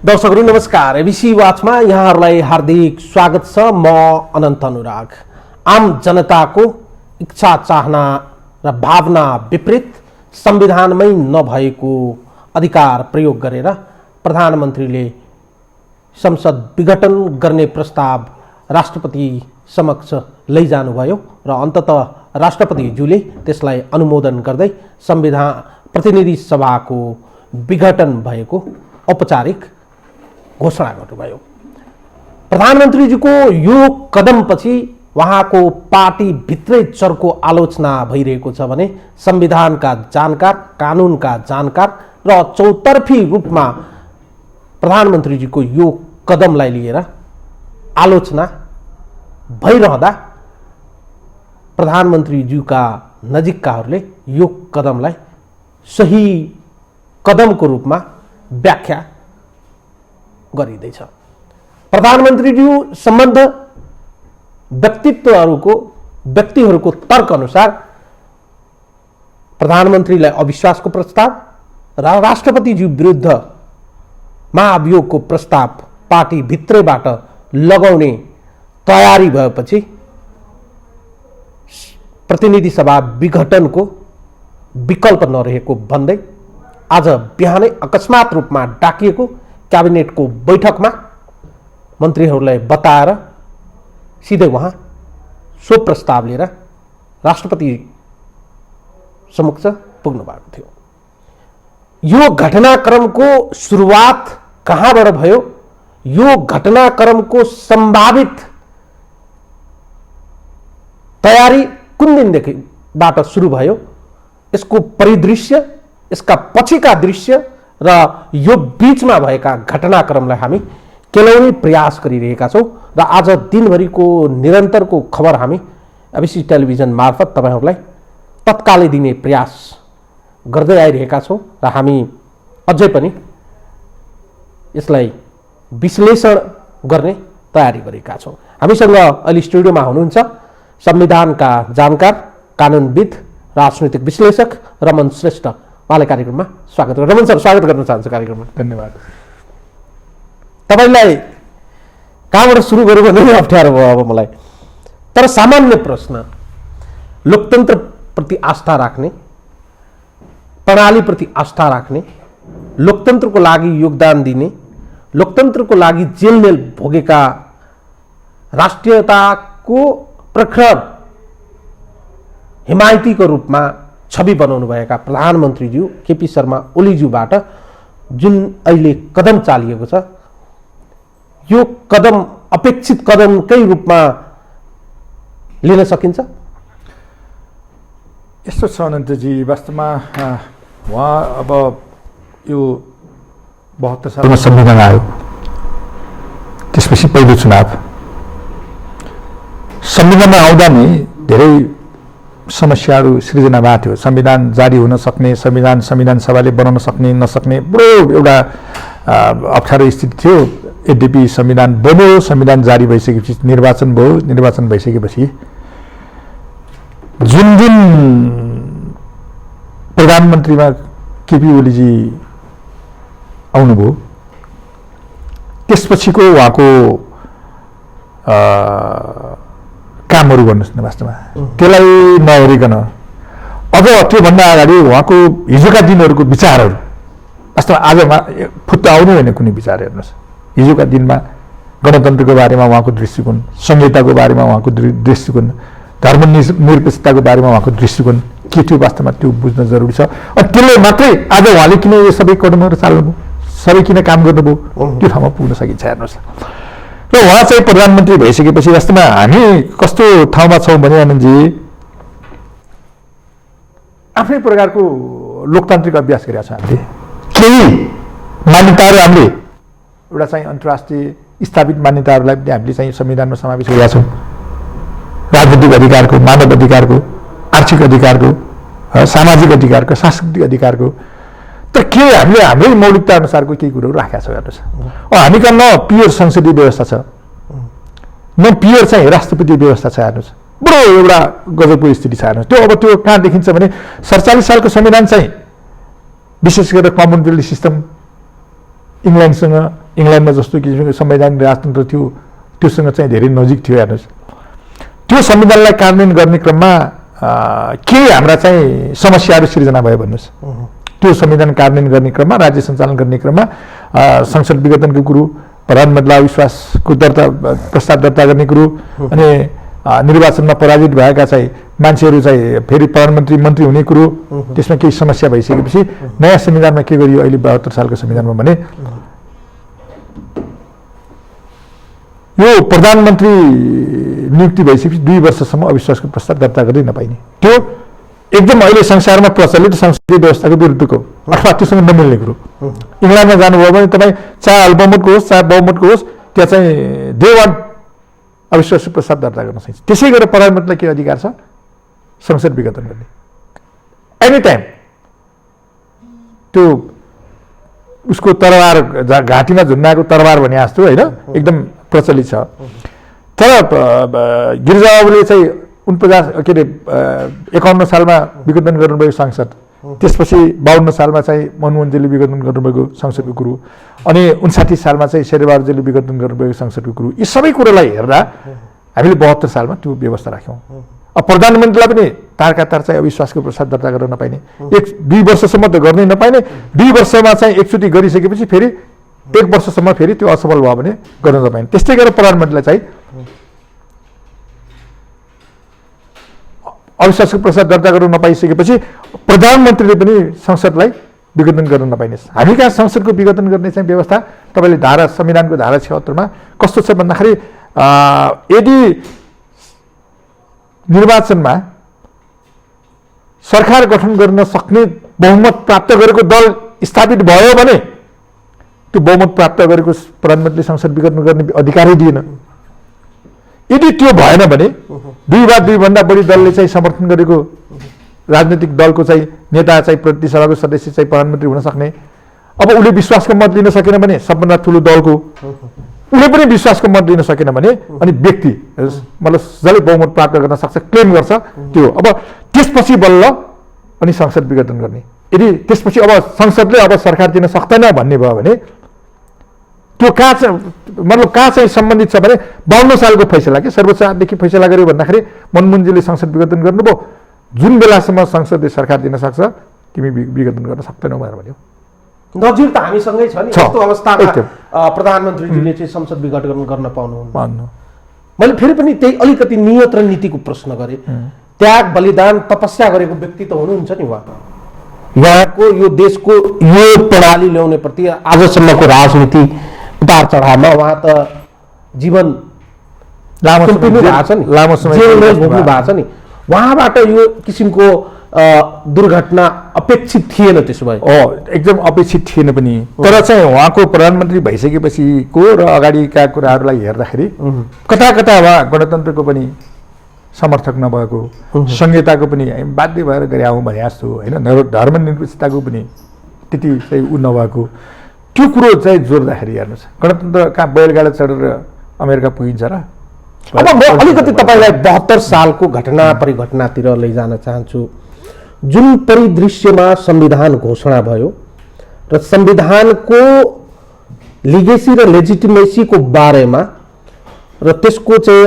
दर्शकहरू नमस्कार। एबिसी वाचमा यहाँहरूलाई हार्दिक स्वागत छ। म अनन्त अनुराग। आम जनताको इच्छा चाहना र भावना विपरीत संविधानमै नभएको अधिकार प्रयोग गरेर प्रधानमन्त्रीले संसद विघटन गर्ने प्रस्ताव राष्ट्रपति समक्ष लैजानुभयो र अन्ततः राष्ट्रपतिज्यूले त्यसलाई अनुमोदन गर्दै संविधान प्रतिनिधि सभाको विघटन भएको औपचारिक घोषणा गर्नुभयो। प्रधानमन्त्रीजीको यो कदमपछि उहाँको पार्टी भित्रै चर्को आलोचना भइरहेको छ भने संविधानका जानकार, कानुनका जानकार र चौतर्फी रूपमा प्रधानमन्त्रीजीको यो कदमलाई लिएर आलोचना भइरहँदा प्रधानमन्त्रीज्यूका नजिककाहरूले यो कदमलाई सही कदमको रूपमा व्याख्या गरिँदैछ। प्रधानमन्त्रीज्यू सम्बन्ध व्यक्तिहरूको तर्क अनुसार प्रधानमन्त्रीलाई अविश्वासको प्रस्ताव र राष्ट्रपतिज्यू विरुद्ध महाभियोगको प्रस्ताव पार्टी भित्रैबाट लगाउने तयारी भएपछि प्रतिनिधि सभा विघटनको विकल्प नरहेको भन्दै आज बिहानै अकस्मात रूपमा डाकिएको क्याबिनेटको बैठकमा मन्त्रीहरूलाई बताएर सिधै उहाँ सो प्रस्ताव लिएर राष्ट्रपति समक्ष पुग्नु भएको थियो। यो घटनाक्रमको सुरुवात कहाँबाट भयो? यो घटनाक्रमको सम्भावित तयारी कुन दिनदेखिबाट सुरु भयो? यसको परिदृश्य, यसका पछिका दृश्य र यो बीचमा भएका घटनाक्रमलाई हामी केलाउने प्रयास गरिरहेका छौँ र आज दिनभरिको निरन्तरको खबर हामी एबिसी टेलिभिजन मार्फत तपाईहरुलाई तत्कालै दिने प्रयास गर्दै आइरहेका छौँ र हामी अझै पनि यसलाई विश्लेषण गर्ने तयारी गरेका छौँ। हामीसँग अहिले स्टुडियोमा हुनुहुन्छ संविधानका जानकार, कानुनविद, राजनैतिक विश्लेषक रमन श्रेष्ठ। उहाँलाई कार्यक्रममा स्वागत गर्छु। रमन सर, स्वागत गर्न चाहन्छु कार्यक्रममा। धन्यवाद। तपाईलाई कहाँबाट सुरु गरौँ भन्ने अप्ठ्यारो भयो अब मलाई। तर सामान्य प्रश्न, लोकतन्त्र प्रति आस्था राख्ने, प्रणालीप्रति आस्था राख्ने, लोकतन्त्रको लागि योगदान दिने, लोकतन्त्रको लागि जेलमेल भोगेका, राष्ट्रियताको प्रखर हिमायतीको रूपमा छवि बनाउनु भएका प्रधानमन्त्रीज्यू केपी शर्मा ओलीज्यूबाट जुन अहिले कदम चालिएको छ, यो कदम अपेक्षित कदमकै रूपमा लिन सकिन्छ? यस्तो छ अनन्तजी, वास्तवमा उहाँ अब यो 72 सालमा संविधान आयो, त्यसपछि पहिलो चुनाव। संविधानमा आउँदा नै धेरै समस्याहरू सृजना भएको थियो। संविधान जारी हुन सक्ने, संविधान सभाले बनाउन सक्ने नसक्ने बडो एउटा अप्ठ्यारो स्थिति थियो। यद्यपि संविधान बन्यो, संविधान जारी भइसकेपछि निर्वाचन भयो। निर्वाचन भइसकेपछि जुन दिन प्रधानमन्त्रीमा केपी ओलीजी आउनुभयो, त्यसपछिको उहाँको कामहरू गर्नुहोस् न, वास्तवमा त्यसलाई नहेरिकन अझ त्योभन्दा अगाडि उहाँको हिजोका दिनहरूको विचारहरू, वास्तवमा आजमा फुत्त आउनु होइन कुनै विचार हेर्नुहोस्। हिजोका दिनमा गणतन्त्रको बारेमा उहाँको दृष्टिकोण, संहिताको बारेमा उहाँको दृष्टिकोण, धर्मनिरपेक्षताको बारेमा उहाँको दृष्टिकोण के थियो, वास्तवमा त्यो बुझ्न जरुरी छ। अनि त्यसले मात्रै आज उहाँले किन यो सबै कदमहरू चाल्नुभयो, सबै किन काम गर्नुभयो, त्यो ठाउँमा पुग्न सकिन्छ हेर्नुहोस्। र उहाँ चाहिँ प्रधानमन्त्री भइसकेपछि वास्तवमा हामी कस्तो ठाउँमा छौँ भने आनन्दजी, आफ्नै प्रकारको लोकतान्त्रिक अभ्यास गरेका छौँ हामीले। केही मान्यताहरू हामीले एउटा चाहिँ अन्तर्राष्ट्रिय स्थापित मान्यताहरूलाई पनि हामीले चाहिँ संविधानमा समावेश गरेका छौँ। राजनीतिक अधिकारको, मानव अधिकारको, आर्थिक अधिकारको, सामाजिक अधिकारको, सांस्कृतिक अधिकारको। तर के हामीले हाम्रै मौलिकता अनुसारको केही कुरोहरू राखेका छौँ हेर्नुहोस्। हामी कहाँ न पियर संसदीय व्यवस्था छ, न पियर चाहिँ राष्ट्रपति व्यवस्था छ हेर्नुहोस्। बडो एउटा गजबको स्थिति छ हेर्नुहोस्। त्यो अब त्यो कहाँ देखिन्छ भने 47 सालको संविधान चाहिँ विशेष गरेर कमनवेल्थ सिस्टम इङ्ल्यान्डमा जस्तो किसिमको संवैधानिक राजतन्त्र थियो त्योसँग चाहिँ धेरै नजिक थियो। हेर्नुहोस्, त्यो संविधानलाई कार्यान्वयन गर्ने क्रममा के हाम्रा चाहिँ समस्याहरू सिर्जना भयो भन्नुहोस्। त्यो संविधान कार्यान्वयन गर्ने क्रममा, राज्य सञ्चालन गर्ने क्रममा संसद विघटनको कुरो, प्रधानमन्त्रीलाई अविश्वासको प्रस्ताव दर्ता गर्ने कुरो, अनि निर्वाचनमा पराजित भएका चाहिँ मान्छेहरू चाहिँ फेरि प्रधानमन्त्री मन्त्री हुने कुरो, त्यसमा केही समस्या भइसकेपछि नयाँ संविधानमा के गरियो अहिले 72 सालको संविधानमा भने यो प्रधानमन्त्री नियुक्ति भइसकेपछि 2 वर्षसम्म अविश्वासको प्रस्ताव दर्ता गर्दै नपाइने। त्यो एकदम अहिले संसारमा प्रचलित संसदीय व्यवस्थाको विरुद्धको अथवा त्योसँग नमिल्ने कुरो। इङ्ल्यान्डमा जानुभयो भने तपाईँ चाहे अल्पमतको होस् चाहे बहुमतको होस्, त्यहाँ चाहिँ डे 1 अविश्वासको प्रस्ताव दर्ता गर्न सकिन्छ। त्यसै गरेर प्रधानमन्त्रीलाई के अधिकार छ? संसद विघटन गर्ने एनी टाइम। त्यो उसको तरबार घाँटीमा झुन्डाएको तरबार भने जस्तो होइन, एकदम प्रचलित छ। तर गिरिजाबाबुले चाहिँ 51 सालमा विघटन गर्नुभएको संसद, त्यसपछि 52 सालमा चाहिँ मनमोहनजीले विघटन गर्नुभएको संसदको कुरो, अनि 59 सालमा चाहिँ शेरबहादुरजीले विघटन गर्नुभएको संसदको कुरो, यी सबै कुरोलाई हेर्दा हामीले 72 सालमा त्यो व्यवस्था राख्यौँ। अब प्रधानमन्त्रीलाई पनि तारका तार चाहिँ अविश्वासको प्रस्ताव दर्ता गर्न नपाइने, 1-2 वर्षसम्म त गर्नै नपाइने, 2 वर्षमा चाहिँ एकचोटि गरिसकेपछि फेरि 1 वर्षसम्म फेरि त्यो असफल भयो भने गर्न नपाइने। त्यस्तै गरेर प्रधानमन्त्रीलाई चाहिँ अविश्वासको प्रस्ताव दर्ता गर्न नपाइसकेपछि प्रधानमन्त्रीले पनि संसदलाई विघटन गर्न नपाइने। हामी कहाँ संसदको विघटन गर्ने चाहिँ व्यवस्था तपाईँले संविधानको धारा 76मा कस्तो छ भन्दाखेरि यदि निर्वाचनमा सरकार गठन गर्न सक्ने बहुमत प्राप्त गरेको दल स्थापित भयो भने त्यो बहुमत प्राप्त गरेको प्रधानमन्त्रीले संसद विघटन गर्ने अधिकारै दिएन। यदि त्यो भएन भने 2 वा 2 भन्दा बढी दलले चाहिँ समर्थन गरेको राजनीतिक दलको चाहिँ नेता चाहिँ प्रतिनिधि सभाको सदस्य चाहिँ प्रधानमन्त्री हुन सक्ने। अब उसले विश्वासको मत लिन सकेन भने, सबभन्दा ठुलो दलको उसले पनि विश्वासको मत लिन सकेन भने, अनि व्यक्ति मतलब जसले बहुमत प्राप्त गर्न सक्छ क्लेम गर्छ त्यो, अब त्यसपछि बल्ल अनि संसद विघटन गर्ने। यदि त्यसपछि अब संसदले अब सरकार दिन सक्दैन भन्ने भयो भने त्यो कहाँ चाहिँ सम्बन्धित छ भने 52 सालको फैसला के सर्वोच्च अदालतले फैसला गर्यो भन्दाखेरि मनमोहनजीले संसद विघटन गर्नुभयो, जुन बेलासम्म संसदले सरकार दिन सक्छ तिमी विघटन गर्न सक्दैनौ भनेर भन्यो। नजिर त हामीसँगै छ नि। यस्तो अवस्थामा प्रधानमन्त्रीजीले चाहिँ संसद विघटन गर्न पाउनुहुन्न। मैले फेरि पनि त्यही अलिकति नियत र नीतिको प्रश्न गरेँ। त्याग बलिदान तपस्या गरेको व्यक्ति त हुनुहुन्छ नि उहाँ। यहाँको यो देशको यो प्रणाली ल्याउने प्रति आजसम्मको राजनीति उतार चढावमा उहाँ त जीवन लामो समय भोग्नु भएको छ नि। उहाँबाट यो किसिमको दुर्घटना अपेक्षित थिएन। त्यसो भए एकदम अपेक्षित थिएन पनि, तर चाहिँ उहाँको प्रधानमन्त्री भइसकेपछिको र अगाडिका कुराहरूलाई हेर्दाखेरि कता कता उहाँ गणतन्त्रको पनि समर्थक नभएको, संहिताको पनि बाध्य भएर गरे आउँ भने जस्तो होइन, धर्मनिरपेक्षताको पनि त्यति चाहिँ ऊ नभएको, त्यो कुरो चाहिँ जोड्दाखेरि हेर्नुहोस् गणतन्त्र कहाँ बैलगाडा चढेर अमेरिका पुगिन्छ र। अब म अलिकति तपाईँलाई 72 सालको घटना परिघटनातिर लैजान चाहन्छु। जुन परिदृश्यमा संविधान घोषणा भयो र संविधानको लिगेसी र लेजिटिमेसीको बारेमा र त्यसको चाहिँ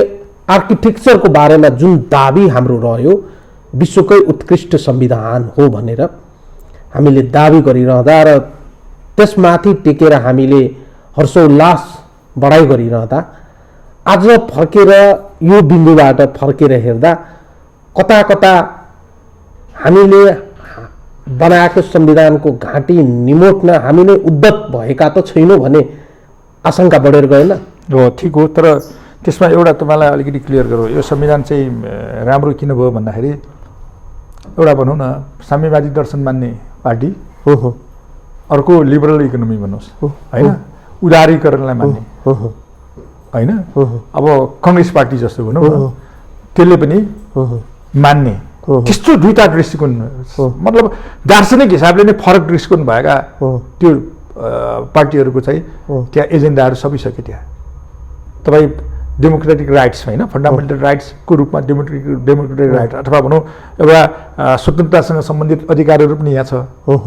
आर्किटेक्चरको बारेमा जुन दाबी हाम्रो रह्यो विश्वकै उत्कृष्ट संविधान हो भनेर हामीले दाबी गरिरहँदा र त्यसमाथि टेकेर हामीले हर्षोल्लास बढाइ गरिरहँदा आज फर्केर यो बिन्दुबाट फर्केर हेर्दा कता कता हामीले बनाएको संविधानको घाँटी निमोट्न हामीले उद्यत भएका त छैनौँ भन्ने आशंका बढेर गएन। हो, ठिक हो, तर त्यसमा एउटा तपाईँलाई अलिकति क्लियर गरौँ, यो संविधान चाहिँ राम्रो किन भयो भन्दाखेरि एउटा भनौँ न साम्यवादी दर्शन मान्ने पार्टी हो, अर्को लिबरल इकोनोमी भन्नुहोस् होइन, उदारीकरणलाई मान्ने होइन, अब कङ्ग्रेस पार्टी जस्तो भनौँ न त्यसले पनि मान्ने, त्यस्तो दुईटा दृष्टिकोण, मतलब दार्शनिक हिसाबले नै फरक दृष्टिकोण भएका त्यो पार्टीहरूको चाहिँ त्यहाँ एजेन्डाहरू सबै सक्यो। त्यहाँ तपाईँ डेमोक्रेटिक राइट्स होइन, फन्डामेन्टल राइट्सको रूपमा डेमोक्रेटिक राइट अथवा भनौँ एउटा स्वतन्त्रतासँग सम्बन्धित अधिकारहरू पनि यहाँ छ।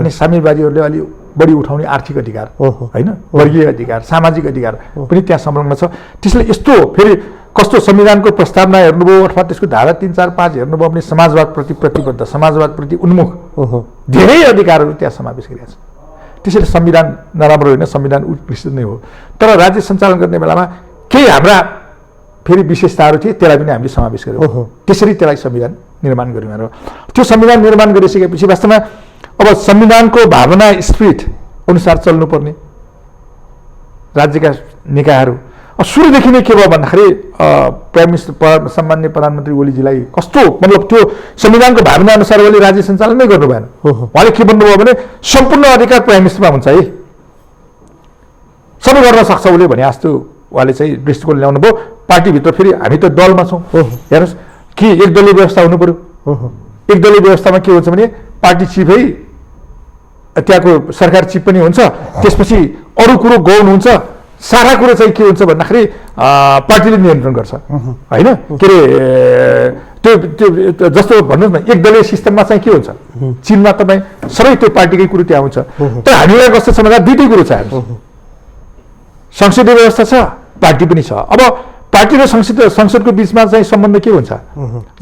अनि साम्यवादीहरूले अलि बढी उठाउने आर्थिक अधिकार होइन, वर्गीय अधिकार, सामाजिक अधिकार पनि त्यहाँ संलग्न छ। त्यसले यस्तो फेरि कस्तो संविधानको प्रस्तावना हेर्नुभयो अथवा त्यसको धारा 3, 4, 5 हेर्नुभयो भने समाजवादप्रति प्रतिबद्ध, समाजवादप्रति उन्मुख धेरै अधिकारहरू त्यहाँ समावेश गरिएको छ। त्यसैले संविधान नराम्रो होइन, संविधान उत्कृष्ट नै हो। तर राज्य सञ्चालन गर्ने बेलामा केही हाम्रा फेरि विशेषताहरू थिए, त्यसलाई पनि हामीले समावेश गर्यौँ। त्यसरी त्यसलाई संविधान निर्माण गर्यौँ र त्यो संविधान निर्माण गरिसकेपछि वास्तवमा अब संविधानको भावना स्पिरिट अनुसार चल्नुपर्ने राज्यका निकायहरू सुरुदेखि नै के भयो भन्दाखेरि प्राइम मिनिस्टर सम्मान्य प्रधानमन्त्री ओलीजीलाई कस्तो मतलब त्यो संविधानको भावना अनुसार उहाँले राज्य सञ्चालन नै गर्नु भएन। उहाँले के भन्नुभयो भने सम्पूर्ण अधिकार प्राइम मिनिस्टरमा हुन्छ है, सबै गर्न सक्छ उसले भने जस्तो उहाँले चाहिँ दृष्टिकोण ल्याउनु भयो। पार्टीभित्र फेरि हामी त दलमा छौँ, हेर्नुहोस् कि एकदलीय व्यवस्था हुनु पर्यो। एकदलीय व्यवस्थामा के हुन्छ भने पार्टी चिफै त्यहाँको सरकार चिफ पनि हुन्छ, त्यसपछि अरू कुरो गौण हुन्छ, सारा कुरो चाहिँ के हुन्छ भन्दाखेरि पार्टीले नियन्त्रण गर्छ होइन। के अरे त्यो जस्तो भन्नुहोस् न एकदलीय सिस्टममा चाहिँ के हुन्छ, चिनमा तपाईँ सबै त्यो पार्टीकै कुरो त्यहाँ हुन्छ। तर हामीलाई कस्तो छ भन्दा दुईटै कुरो छ, संसदीय व्यवस्था छ, पार्टी पनि छ। अब पार्टी र संसदको बिचमा चाहिँ सम्बन्ध के हुन्छ,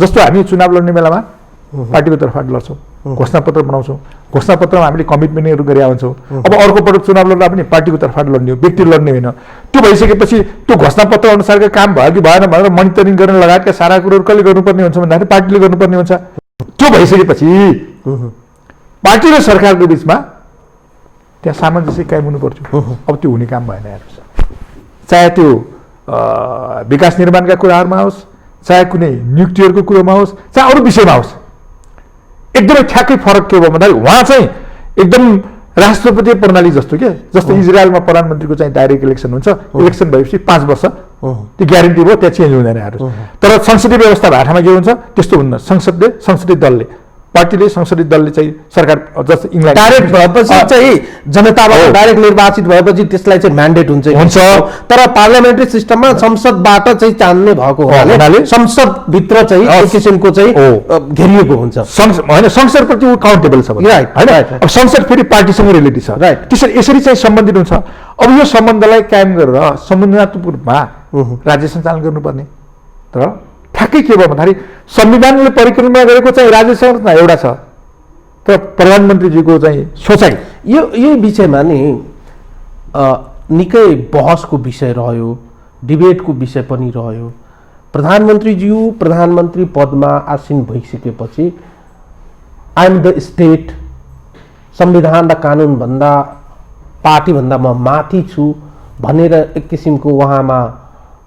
जस्तो हामी चुनाव लड्ने बेलामा पार्टीको तर्फबाट लड्छौँ, घोषणापत्र बनाउँछौँ, घोषणापत्रमा हामीले कमिटमेन्टहरू गरेका हुन्छौँ। अब अर्को पटक चुनाव लड्दा पनि पार्टीको तर्फबाट लड्ने हो, व्यक्ति लड्ने होइन। त्यो भइसकेपछि त्यो घोषणापत्र अनुसारको काम भयो कि भएन भनेर मोनिटरिङ गर्न लगायतका सारा कुरोहरू कसले गर्नुपर्ने हुन्छ भन्दाखेरि पार्टीले गर्नुपर्ने हुन्छ। त्यो भइसकेपछि पार्टी र सरकारको बिचमा त्यहाँ सामञ्जस्य कायम हुनु पर्थ्यो। अब त्यो हुने काम भएन हेर्नुहोस्, चाहे त्यो विकास निर्माणका कुराहरूमा होस्, चाहे कुनै नियुक्तिहरूको कुरोमा होस्, चाहे अरू विषयमा होस्, एकदमै ठ्याक्कै फरक के भयो भन्दाखेरि उहाँ चाहिँ एकदम राष्ट्रपति प्रणाली जस्तो के, जस्तो इजरायलमा प्रधानमन्त्रीको चाहिँ डाइरेक्ट इलेक्सन हुन्छ, इलेक्सन भएपछि 5 वर्ष त्यो ग्यारेन्टी भयो, त्यहाँ चेन्ज हुँदैन हेर्नुहोस्। तर संसदीय व्यवस्था भाटामा के हुन्छ त्यस्तो हुन्न। संसदीय दलले पार्टीले संसदीय दलले चाहिँ सरकार जस्तो इङ्ल्यान्ड डाइरेक्ट भएपछि चाहिँ जनताबाट डाइरेक्ट निर्वाचित भएपछि त्यसलाई चाहिँ म्यान्डेट हुन्छ। तर पार्लियामेन्ट्री सिस्टममा संसदबाट चाहिँ चान्ने भएको हुनाले संसदभित्र चाहिँ एक किसिमको चाहिँ घेरिएको हुन्छ होइन, संसदप्रति ऊ काउन्टेबल छ होइन। अब संसद फेरि पार्टीसँग रिलेटेड छ, त्यसरी यसरी चाहिँ सम्बन्धित हुन्छ। अब यो सम्बन्धलाई कायम गरेर समन्वयात्मक रूपमा राज्य सञ्चालन गर्नुपर्ने। तर ठ्याक्कै के भयो भन्दाखेरि संविधानले परिक्रमा गरेको चाहिँ राज्य संरचना एउटा छ, तर प्रधानमन्त्रीजीको चाहिँ सोचाइ यो विषयमा नि निकै बहसको विषय रह्यो, डिबेटको विषय पनि रह्यो। प्रधानमन्त्रीज्यू प्रधानमन्त्री पदमा आसीन भइसकेपछि आई एम द स्टेट, संविधान र कानुनभन्दा पार्टीभन्दा म माथि छु भनेर एक किसिमको उहाँमा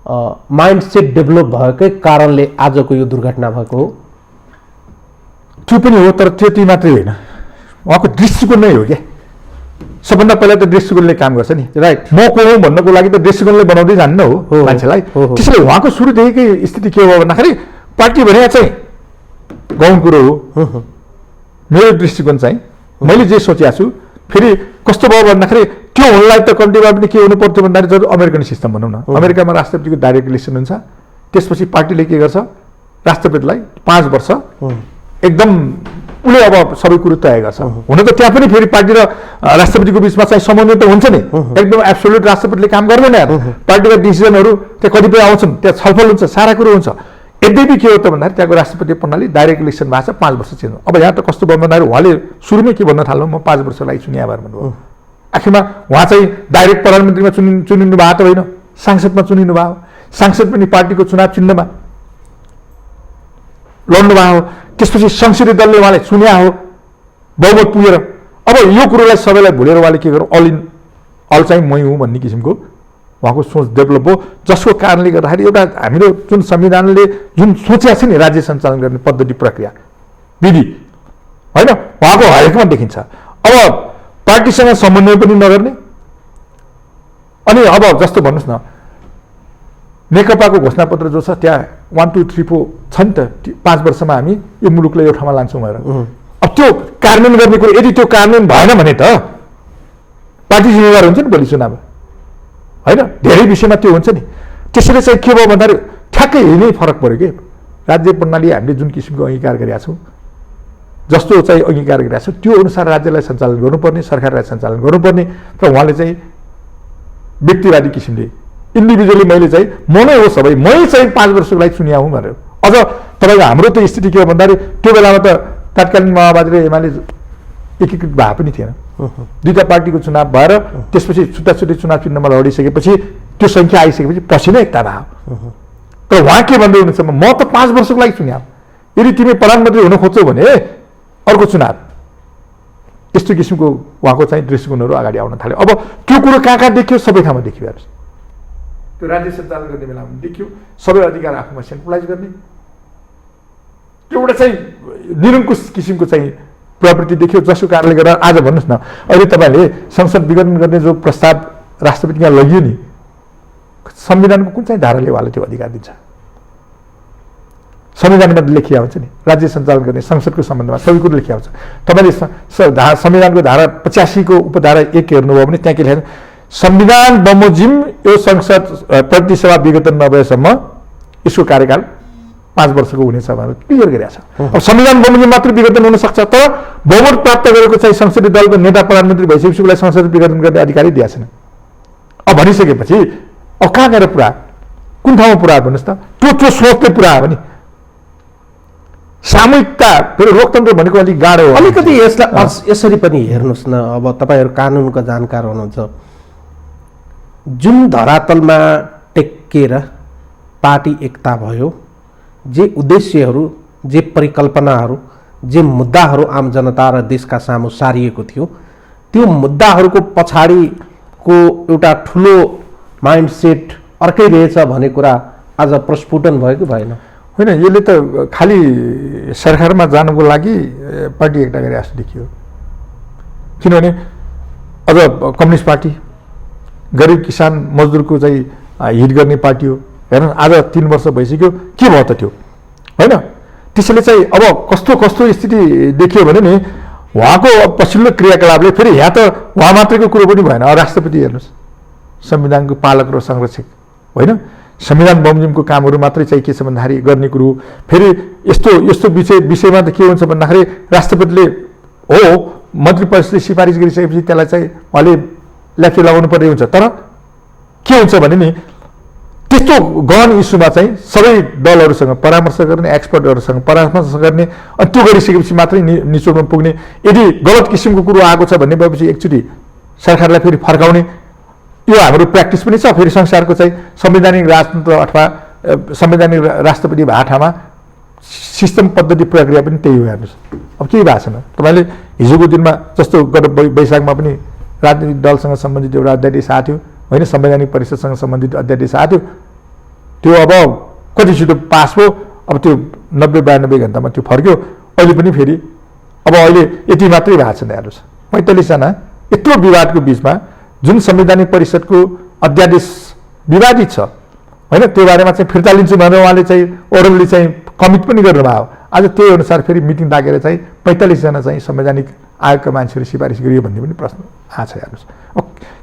माइन्डसेट डेभलप भएकै कारणले आजको यो दुर्घटना भएको हो। त्यो पनि हो, तर त्यति मात्रै होइन, उहाँको दृष्टिकोण नै हो क्या। सबभन्दा पहिला त दृष्टिकोणले काम गर्छ नि, राइट। म को हो भन्नको लागि त दृष्टिकोणले बनाउँदै जान्न हो मान्छेलाई। त्यसैले उहाँको सुरुदेखिकै स्थिति के हो भन्दाखेरि पार्टी भने चाहिँ गौण कुरो हो। मेरो दृष्टिकोण चाहिँ मैले जे सोचेको छु, फेरि कस्तो भयो भन्दाखेरि त्यो हुनलाई त कम्तीमा पनि के हुनु पर्थ्यो भन्दाखेरि जब अमेरिकन सिस्टम भनौँ न, अमेरिकामा राष्ट्रपतिको डाइरेक्ट इलेक्सन हुन्छ, त्यसपछि पार्टीले के गर्छ राष्ट्रपतिलाई 5 वर्ष एकदम उसले अब सबै कुरो तय गर्छ। हुन त त्यहाँ पनि फेरि पार्टी र राष्ट्रपतिको बिचमा चाहिँ समन्वय त हुन्छ नि, एकदम एब्सोल्युट राष्ट्रपतिले काम गर्दैन यार, पार्टीका डिसिजनहरू त्यहाँ कतिपय आउँछन्, त्यहाँ छलफल हुन्छ, सारा कुरो हुन्छ। यद्यपि के हो त भन्दाखेरि त्यहाँको राष्ट्रपति प्रणाली डाइरेक्ट इलेक्सन भएको छ, 5 वर्ष चेन्ज। अब यहाँ त कस्तो भयो भन्दाखेरि उहाँले सुरुमै के भन्न थाल्नु, म 5 वर्षलाई चुनिया भएर भन्नुभयो। आखिरमा उहाँ चाहिँ डाइरेक्ट प्रधानमन्त्रीमा चुनिनु भएको त होइन, सांसदमा चुनिनु भयो। सांसद पनि पार्टीको चुनाव चिन्हमा लड्नु भएको हो। त्यसपछि संसदीय दलले उहाँलाई चुन्या हो, बहुमत पुगेर। अब यो कुरोलाई सबैलाई भुलेर उहाँले के गर्नु, अल चाहिँ मै हुँ भन्ने किसिमको उहाँको सोच डेभलप हो, जसको कारणले गर्दाखेरि एउटा हाम्रो जुन संविधानले जुन सोचेको छ नि राज्य सञ्चालन गर्ने पद्धति प्रक्रिया विधि होइन, उहाँको हरेकमा देखिन्छ। अब पार्टीसँग समन्वय पनि नगर्ने, अनि अब जस्तो भन्नुहोस् न नेकपाको घोषणापत्र जो छ त्यहाँ 1, 2, 3, 4 छ नि त, 5 वर्षमा हामी यो मुलुकलाई यो ठाउँमा लान्छौँ भनेर। अब त्यो कार्यान्वयन गर्ने कुरो यदि त्यो कार्यान्वयन भएन भने त पार्टी जिम्मेवार हुन्छ नि भोलि चुनाव होइन, धेरै विषयमा त्यो हुन्छ नि। त्यसैले चाहिँ के भयो भन्दाखेरि ठ्याक्कै यही नै फरक पऱ्यो कि राज्य प्रणाली हामीले जुन किसिमको अङ्गीकार गरेका छौँ जस्तो चाहिँ अङ्गीकार गरिरहेको छ त्यो अनुसार राज्यलाई सञ्चालन गर्नुपर्ने, सरकारलाई सञ्चालन गर्नुपर्ने। तर उहाँले चाहिँ व्यक्तिवादी किसिमले इन्डिभिजुअली मैले चाहिँ म नै हो सबै, मै चाहिँ 5 वर्षको लागि चुनिया हुँ भनेर। अझ तपाईँको हाम्रो त स्थिति के हो भन्दाखेरि त्यो बेलामा त तत्कालीन माओवादी र एमाले एकीकृत भए पनि थिएन। दुईटा पार्टीको चुनाव भएर त्यसपछि छुट्टा छुट्टै चुनाव चिन्हमा लडिसकेपछि त्यो सङ्ख्या आइसकेपछि पछि नै एकता भयो। तर उहाँ के भन्दै हुनुहुन्छ, म त 5 वर्षको लागि चुन्या, यदि तिमी प्रधानमन्त्री हुन खोज्छौ भने अर्को चुनाव। यस्तो किसिमको उहाँको चाहिँ दृष्टिकोणहरू अगाडि आउन थाल्यो। अब त्यो कुरो कहाँ देखियो, सबै ठाउँमा देखियो। हेर्नुहोस्, त्यो राज्य सञ्चालन गर्ने बेलामा देखियो सबै अधिकार आफूमा सेन्ट्रलाइज गर्ने, त्यो एउटा चाहिँ निरङ्कुश किसिमको चाहिँ प्रवृत्ति देखियो। जसको कारणले गर्दा आज भन्नुहोस् न, अहिले तपाईँले संसद विघटन गर्ने जो प्रस्ताव राष्ट्रपतिमा लगियो नि, संविधानको कुन चाहिँ धाराले उहाँलाई त्यो अधिकार दिन्छ? संविधानमा लेखिया हुन्छ नि, राज्य सञ्चालन गर्ने संसदको सम्बन्धमा सबै कुरो लेखिया हुन्छ। तपाईँले संविधानको धारा 85 को उपधारा 1 हेर्नुभयो भने त्यहाँ के लेखेको छ, संविधान बमोजिम यो संसद प्रतिनिधि सभा विघटन नभएसम्म यसको कार्यकाल 5 वर्षको हुनेछ भनेर क्लियर गरिरहेको छ। अब संविधान बमोजिम मात्र विघटन हुन सक्छ, तर बहुमत प्राप्त गरेको चाहिँ संसदीय दलको नेता प्रधानमन्त्री भइसकेपछि उसलाई संसद विघटन गर्ने अधिकारी दिएको छैन। अब भनिसकेपछि अब कहाँ गएर पुरा, कुन ठाउँमा पुरा भन्नुहोस् त? त्यो सोचले पुरा हो नि। सामूहिकता फेरि लोकतन्त्र भनेको अलिक गाह्रो हो। अलिकति यसलाई यसरी पनि हेर्नुहोस् न, अब तपाईँहरू कानुनको जानकार हुनुहुन्छ, जुन धरातलमा टेकेर पार्टी एकता भयो, जे उद्देश्यहरू, जे परिकल्पनाहरू, जे मुद्दाहरू आम जनता र देशका सामु सारिएको थियो, त्यो मुद्दाहरूको पछाडिको एउटा ठुलो माइन्डसेट अर्कै रहेछ भन्ने कुरा आज प्रस्फुटन भयो कि भएन? होइन, यसले त खालि सरकारमा जानुको लागि पार्टी एकता गरे जस्तो देखियो। किनभने अझ कम्युनिस्ट पार्टी गरिब किसान मजदुरको चाहिँ हिट गर्ने पार्टी हो। हेर्नु आज 3 वर्ष भइसक्यो, के भयो त त्यो? होइन, त्यसैले चाहिँ अब कस्तो कस्तो स्थिति देखियो भने नि उहाँको पछिल्लो क्रियाकलापले फेरि यहाँ त उहाँ मात्रैको कुरो पनि भएन। राष्ट्रपति हेर्नुहोस्, संविधानको पालक र संरक्षक होइन, संविधान बमोजिमको कामहरू मात्रै चाहिँ के छ भन्दाखेरि गर्ने कुरो। फेरि यस्तो विषयमा त के हुन्छ भन्दाखेरि राष्ट्रपतिले हो मन्त्री परिषदले सिफारिस गरिसकेपछि त्यसलाई चाहिँ उहाँले ल्याप्चे लगाउनु पर्ने हुन्छ। तर के हुन्छ भने नि त्यस्तो गहन इस्युमा चाहिँ सबै दलहरूसँग परामर्श गर्ने, एक्सपर्टहरूसँग परामर्श गर्ने, अनि त्यो गरिसकेपछि मात्रै निचोडमा पुग्ने। यदि गलत किसिमको कुरो आएको छ भन्ने भएपछि एकचोटि सरकारलाई फेरि फर्काउने, यो हाम्रो प्र्याक्टिस पनि छ। फेरि संसारको चाहिँ संवैधानिक राजतन्त्र अथवा संवैधानिक राष्ट्रपति भएको ठाउँमा सिस्टम पद्धति प्रक्रिया पनि त्यही हो। हेर्नुहोस्, अब केही भएको छैन। तपाईँले हिजोको दिनमा जस्तो गत वैशाखमा पनि राजनीतिक दलसँग सम्बन्धित एउटा अध्यादेश आएको थियो होइन, संवैधानिक परिषदसँग सम्बन्धित अध्यादेश आएको थियो। त्यो अब कति छिटो पास भयो, अब त्यो 90-92 घन्टामा त्यो फर्क्यो। अहिले पनि फेरि अब अहिले यति मात्रै भएको छैन। हेर्नुहोस्, 45 जना यत्रो विवादको बिचमा जुन संवैधानिक परिषदको अध्यादेश विवादित छ होइन, त्यो बारेमा चाहिँ फिर्ता लिन्छु भनेर उहाँले चाहिँ ओरल्ली चाहिँ कमिट पनि गर्नुभयो। आज त्यही अनुसार फेरि मिटिङ राखेर चाहिँ 45 जना चाहिँ संवैधानिक आयोगका मान्छेहरू सिफारिस गरियो भन्ने पनि प्रश्न आएको छ। हेर्नुहोस्,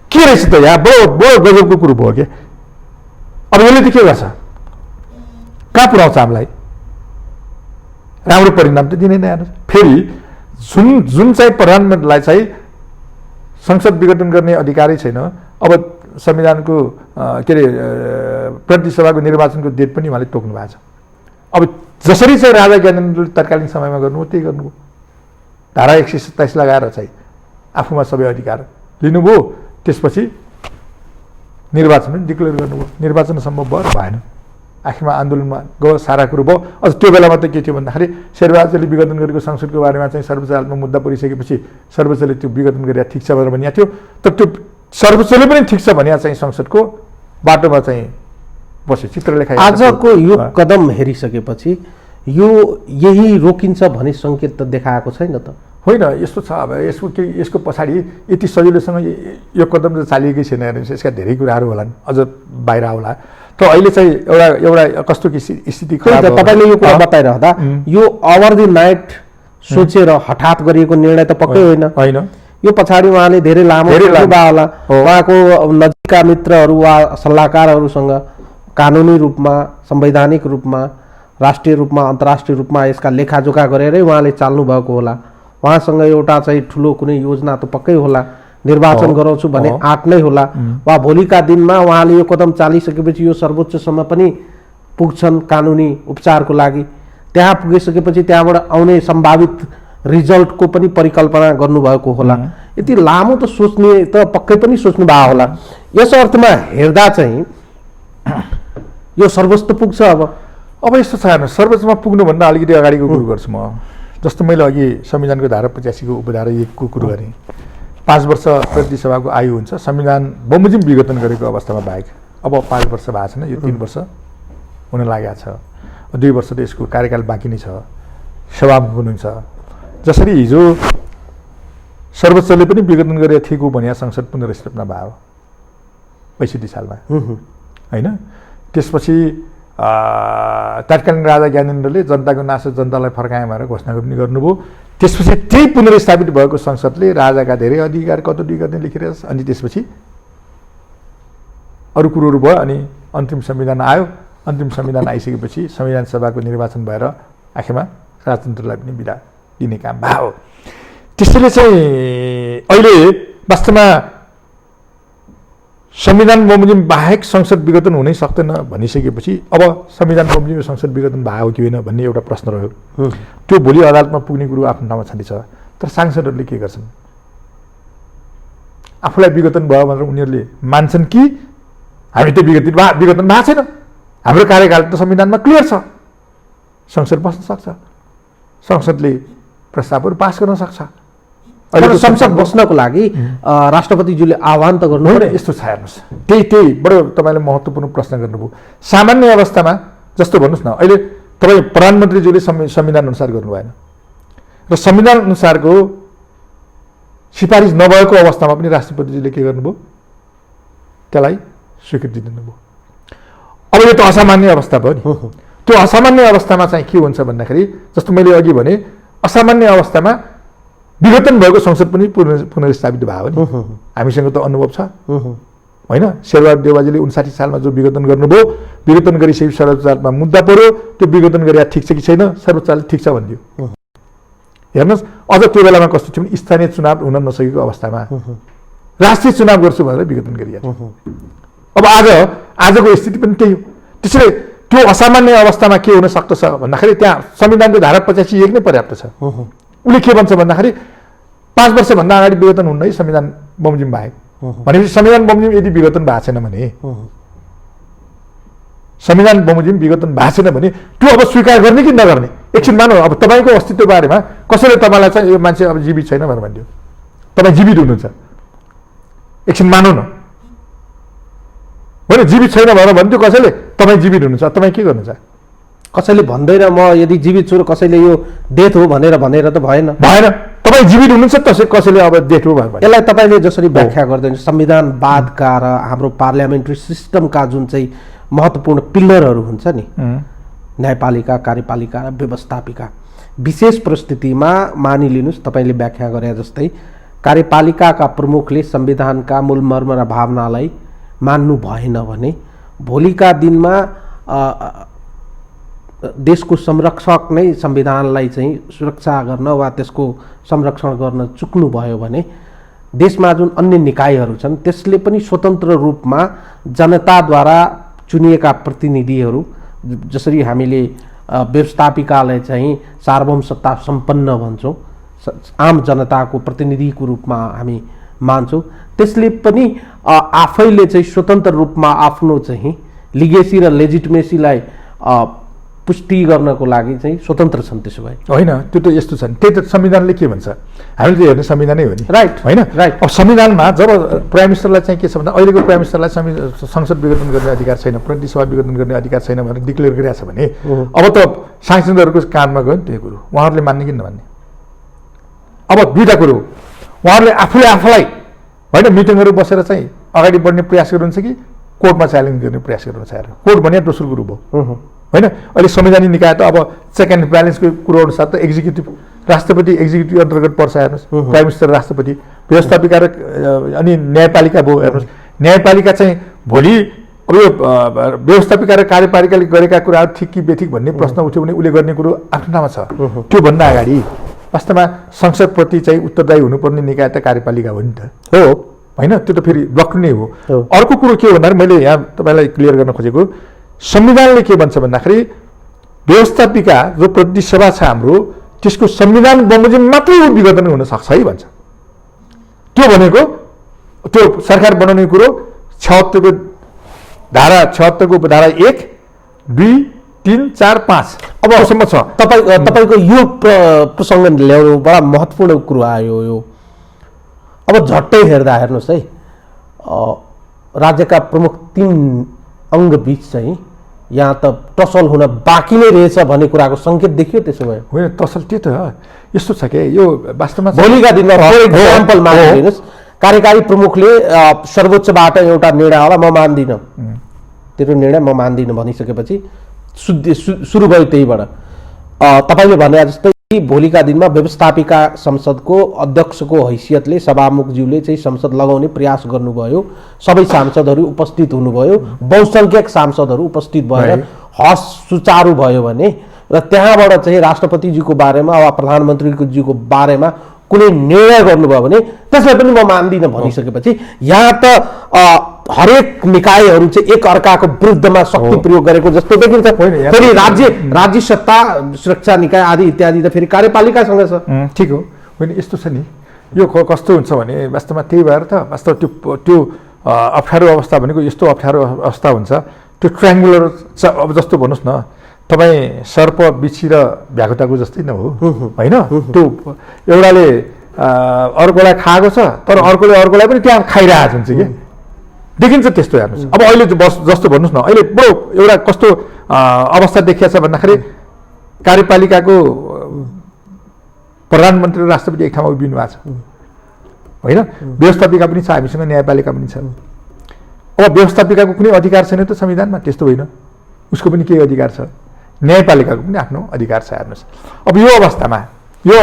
के रहेछ त यहाँ बडो गजबको कुरो भयो क्या। अब यसले त के गर्छ, कहाँ पुऱ्याउँछ हामीलाई? राम्रो परिणाम त दिँदैन। हेर्नुहोस्, फेरि जुन चाहिँ प्रधानमन्त्रीलाई चाहिँ संसद विघटन गर्ने अधिकारै छैन, अब संविधानको के अरे प्रतिनिधि सभाको निर्वाचनको डेट पनि उहाँले तोक्नु भएको छ। अब जसरी चाहिँ राजा ज्ञानेन्द्रले तत्कालीन समयमा गर्नुभयो त्यही गर्नुभयो। धारा 127 लगाएर चाहिँ आफूमा सबै अधिकार लिनुभयो। त्यसपछि निर्वाचन पनि डिक्लेयर गर्नुभयो। निर्वाचन सम्भव भयो र भएन, आखिरमा आन्दोलनमा गयो, सारा कुरो भयो। अझ त्यो बेलामा त के थियो भन्दाखेरि शेरबहादुरले विघटन गरेको संसदको बारेमा चाहिँ सर्वोच्च अदालतमा मुद्दा परिसकेपछि सर्वोच्चले त्यो विघटन गरेर ठिक छ भनेर भनिएको थियो। तर त्यो सर्वोच्चले पनि ठिक छ भने चाहिँ संसदको बाटोमा चाहिँ बस्यो, चित्रलेखा। आजको यो कदम हेरिसकेपछि यो यही रोकिन्छ भन्ने सङ्केत त देखाएको छैन त? होइन, यस्तो छ। अब यसको पछाडि यति सजिलोसँग यो कदम त चालिएकै छैन। हेर्नुहोस्, यसका धेरै कुराहरू होलान्, अझ बाहिर आउला। त अहिले चाहिँ एउटा कस्तो स्थिति खराब। तपाईँले यो कुरा बताइरहँदा यो ओभर द नाइट सोचेर हठात गरिएको निर्णय त पक्कै होइन। यो पछाडि उहाँले धेरै लामो होला, उहाँको नजिकका मित्रहरू वा सल्लाहकारहरूसँग कानुनी रूपमा, संवैधानिक रूपमा राष्ट्रिय रूपमा अन्तर्राष्ट्रिय रूपमा यसका लेखाजोखा गरेरै उहाँले चाल्नु भएको होला। उहाँसँग एउटा चाहिँ ठुलो कुनै योजना त पक्कै होला, निर्वाचन गराउँछु भन्ने आँट नै होला, वा भोलिका दिनमा उहाँले यो कदम चालिसकेपछि यो सर्वोच्चसम्म पनि पुग्छन् कानुनी उपचारको लागि। त्यहाँ पुगिसकेपछि त्यहाँबाट आउने सम्भावित रिजल्टको पनि परिकल्पना गर्नुभएको होला। यति लामो त सोच्ने त पक्कै पनि सोच्नु भएको होला। यस अर्थमा हेर्दा चाहिँ यो सर्वोच्च पुग्छ। अब यस्तो छ हेर्नु, सर्वोच्चमा पुग्नुभन्दा अलिकति अगाडिको कुरो गर्छु म। जस्तो मैले अघि संविधानको धारा 85 को उपधारा 1 को कुरो गरेँ। 5 वर्ष प्रतिनिधि सभाको आयु हुन्छ संविधान बमोजिम विघटन गरेको अवस्थामा बाहेक। अब 5 वर्ष भएको छैन, यो 3 वर्ष हुन लागेको छ। 2 वर्ष त यसको कार्यकाल बाँकी नै छ, सभामुख हुनुहुन्छ। जसरी हिजो सर्वोच्चले पनि विघटन गरेको थिएको भने संसद पुनर्स्थापना भयो 65 सालमा, होइन? त्यसपछि तत्कालीन राजा ज्ञानेन्द्रले जनताको नासो जनतालाई फर्काए भनेर घोषणा पनि गर्नुभयो। त्यसपछि त्यही पुनर्स्थापित भएको संसदले राजाका धेरै अधिकार कटौती गर्ने लेखेर, अनि त्यसपछि अरू कुरोहरू भयो। अनि अन्तिम संविधान आयो। अन्तिम संविधान आइसकेपछि संविधान सभाको निर्वाचन भएर आखिरमा राजतन्त्रलाई पनि बिदा दिने काम भयो। त्यसैले चाहिँ अहिले वास्तवमा संविधान बमोजिम बाहेक संसद विघटन हुनै सक्दैन भनिसकेपछि अब संविधान बमोजिम संसद विघटन भयो कि होइन भन्ने एउटा प्रश्न रह्यो। त्यो भोलि अदालतमा पुग्ने कुरो आफ्नो ठाउँमा छँदैछ। तर सांसदहरूले के गर्छन्? आफूलाई विघटन भयो भनेर उनीहरूले मान्छन् कि हामी त विघटन भएको छैन, हाम्रो कार्यकाल त संविधानमा क्लियर छ, संसद बस्न सक्छ, संसदले प्रस्तावहरू पास गर्न सक्छ। संसद बस्नको लागि राष्ट्रपतिज्यूले आह्वान त गर्नु पर्यो। यस्तो छ हेर्नुहोस्, त्यही बडो तपाईँले महत्त्वपूर्ण प्रश्न गर्नुभयो। सामान्य अवस्थामा जस्तो भन्नुहोस् न, अहिले तपाईँ प्रधानमन्त्रीज्यूले संविधान अनुसार गर्नु भएन र संविधान अनुसारको सिफारिस नभएको अवस्थामा पनि राष्ट्रपतिज्यूले के गर्नुभयो? त्यसलाई स्वीकृति दिनुभयो। अब यो त असामान्य अवस्था भयो नि। त्यो असामान्य अवस्थामा चाहिँ के हुन्छ भन्दाखेरि, जस्तो मैले अघि भने, असामान्य अवस्थामा विघटन भएको संसद पनि पुनर्स्थापित भयो नि। हामीसँग त अनुभव छ, होइन? शेरबहादुर देउवाजीले 59 सालमा जो विघटन गर्नुभयो, विघटन गरिसकेपछि सर्वोच्चमा मुद्दा पर्यो, त्यो विघटन गरे ठिक छ कि छैन, सर्वोच्चले ठिक छ भनिदियो। हेर्नुहोस्, अझ त्यो बेलामा कस्तो थियो भने स्थानीय चुनाव हुन नसकेको अवस्थामा राष्ट्रिय चुनाव गर्छु भनेर विघटन गरिएको। अब आजको स्थिति पनि त्यही हो। त्यसैले त्यो असामान्य अवस्थामा के हुन सक्दछ भन्दाखेरि त्यहाँ संविधानको धारा 85(1) नै पर्याप्त छ। उसले के भन्छ भन्दाखेरि 5 वर्षभन्दा अगाडि विघटन हुन्न है संविधान बमोजिम बाहेक। भनेपछि संविधान बमोजिम यदि विघटन भएको छैन भने, संविधान बमोजिम विघटन भएको छैन भने त्यो अब स्वीकार गर्ने कि नगर्ने? एकछिन मानौ, अब तपाईँको अस्तित्व बारेमा कसैले तपाईँलाई चाहिँ यो मान्छे अब जीवित छैन भनेर भनिदियो, तपाईँ जीवित हुनुहुन्छ, एकछिन मानौ न, होइन? जीवित छैन भनेर भनिदियो कसैले, तपाईँ जीवित हुनुहुन्छ, तपाईँ के गर्नुहुन्छ? कसैले भन्दैन म यदि जीवित छु र कसैले यो डेथ हो भनेर त भएन। तपाईँ जीवित हुनुहुन्छ, कसैले अब डेथ हो भनेर। यसलाई तपाईँले जसरी व्याख्या गर्दैन, संविधानवादका र हाम्रो पार्लियामेन्ट्री सिस्टमका जुन चाहिँ महत्त्वपूर्ण पिल्लरहरू हुन्छ नि, न्यायपालिका, कार्यपालिका र व्यवस्थापिका, विशेष परिस्थितिमा मानिलिनुहोस् तपाईँले व्याख्या गरे जस्तै कार्यपालिकाका प्रमुखले संविधानका मूलमर्म र भावनालाई मान्नु भएन भने भोलिका दिनमा देशको संरक्षक नै संविधानलाई चाहिँ सुरक्षा गर्न वा त्यसको संरक्षण गर्न चुक्नु भयो भने देशमा जुन अन्य निकायहरू छन् त्यसले पनि स्वतन्त्र रूपमा जनताद्वारा चुनिएका प्रतिनिधिहरू, जसरी हामीले व्यवस्थापिकालाई चाहिँ सार्वभौम सत्ता सम्पन्न भन्छौँ, आम जनताको प्रतिनिधिको रूपमा हामी मान्छौँ, त्यसले पनि आफैले चाहिँ स्वतन्त्र रूपमा आफ्नो चाहिँ लिगेसी र लेजिटिमेसीलाई पुष्टि गर्नको लागि चाहिँ स्वतन्त्र छन्। त्यसो भए होइन, त्यो त यस्तो छ नि, त्यही त संविधानले के भन्छ, हामीले त हेर्ने संविधानै हो नि, राइट? होइन, राइट। अब संविधानमा जब प्राइम मिनिस्टरलाई चाहिँ के छ भन्दा अहिलेको प्राइम मिनिस्टरलाई संसद विघटन गर्ने अधिकार छैन, प्रतिनिधि सभा विघटन गर्ने अधिकार छैन भनेर डिक्लेयर गरिरहेको छ भने अब त सांसदहरूको काममा गयो नि त्यही कुरो, उहाँहरूले मान्ने कि नमान्ने? अब दुईवटा कुरो, उहाँहरूले आफूलाई होइन मिटिङहरू बसेर चाहिँ अगाडि बढ्ने प्रयास गर्नुहुन्छ कि कोर्टमा च्यालेन्ज गर्ने प्रयास गर्नुहुन्छ? कोर्ट भने दोस्रो कुरो भयो, होइन? अहिले संवैधानिक निकाय त अब चेक एन्ड ब्यालेन्सको कुरो अनुसार त एक्जिक्युटिभ, राष्ट्रपति एक्जिक्युटिभ अन्तर्गत पर्छ हेर्नुहोस्, प्राइम मिनिस्टर राष्ट्रपति, व्यवस्थापिका र अनि न्यायपालिका भयो हेर्नुहोस्। न्यायपालिका चाहिँ भोलि अब यो व्यवस्थापिका र कार्यपालिकाले गरेका कुराहरू ठिक कि बेठिक भन्ने प्रश्न उठ्यो भने उसले गर्ने कुरो आफ्नो ठाउँमा छ। त्योभन्दा अगाडि वास्तवमा संसदप्रति चाहिँ उत्तरदायी हुनुपर्ने निकाय त कार्यपालिका हो नि त, हो होइन? त्यो त फेरि ब्लक नै हो। अर्को कुरो के हो भन्दाखेरि मैले यहाँ तपाईँलाई क्लियर गर्न खोजेको, संविधानले के भन्छ भन्दाखेरि व्यवस्थापिका जो प्रतिनिधि सभा छ हाम्रो, त्यसको संविधान बमोजिम मात्रै विघटन हुन सक्छ है भन्छ। त्यो भनेको त्यो सरकार बनाउने कुरो 76 को धारा 76 को धारा 1, 2, 3, 4, 5 अब सम्म छ। तपाईँको यो प्रसङ्ग ल्याउनु बडा महत्त्वपूर्ण कुरो आयो। यो अब झट्टै हेर्नुहोस् है, राज्यका प्रमुख 3 अङ्ग बीच चाहिँ यहाँ त टसल हुन बाँकी नै रहेछ भन्ने कुराको सङ्केत देखियो। त्यसो भए होइन, टसल त्यो त यस्तो छ कि यो वास्तवमा भोलिका दिनमा फर इक्जाम्पल मानिदिनुहोस्, कार्यकारी प्रमुखले सर्वोच्चबाट एउटा निर्णय होला, म मान्दिनँ, तेरो निर्णय म मान्दिनँ भनिसकेपछि सुरु भयो त्यहीबाट। तपाईँले भने जस्तै भोलिका दिनमा व्यवस्थापिका संसदको अध्यक्षको हैसियतले सभामुखज्यूले चाहिँ संसद लगाउने प्रयास गर्नुभयो, सबै सांसदहरू उपस्थित हुनुभयो, बहुसङ्ख्यक सांसदहरू उपस्थित भएर हस सुचारू भयो भने र त्यहाँबाट चाहिँ राष्ट्रपतिजीको बारेमा वा प्रधानमन्त्रीजीको बारेमा कुनै निर्णय गर्नुभयो भने त्यसलाई पनि म मान्दिनँ भनिसकेपछि यहाँ त हरेक निकायहरू चाहिँ एक अर्काको विरुद्धमा शक्ति प्रयोग गरेको जस्तो देखिन्छ। फेरि राज्य सत्ता सुरक्षा निकाय आदि इत्यादि त फेरि कार्यपालिकासँग छ। ठिक हो, होइन यस्तो छ नि, यो कस्तो हुन्छ भने वास्तवमा त्यही भएर त वास्तव त्यो अप्ठ्यारो अवस्था भनेको यस्तो अप्ठ्यारो अवस्था हुन्छ। त्यो ट्रायङ्गुलर अब जस्तो भन्नुहोस् न, तपाईँ सर्प बिच्छी र भ्याकुताको जस्तै न हो, होइन? त्यो एउटाले अर्कोलाई खाएको छ तर अर्कोले अर्कोलाई पनि त्यहाँ खाइरहेको हुन्छ कि देखिन्छ त्यस्तो। हेर्नुहोस् अब अहिले जस्तो भन्नुहोस् न, अहिले बडो एउटा कस्तो अवस्था देखिया छ भन्दाखेरि कार्यपालिकाको प्रधानमन्त्री र राष्ट्रपति एक ठाउँमा उभिनु भएको छ, होइन? व्यवस्थापिका पनि छ, हामीसँग न्यायपालिका पनि छ। अब व्यवस्थापिकाको कुनै अधिकार छैन त संविधानमा? त्यस्तो होइन, उसको पनि केही अधिकार छ, न्यायपालिकाको पनि आफ्नो अधिकार छ। हेर्नुहोस् अब यो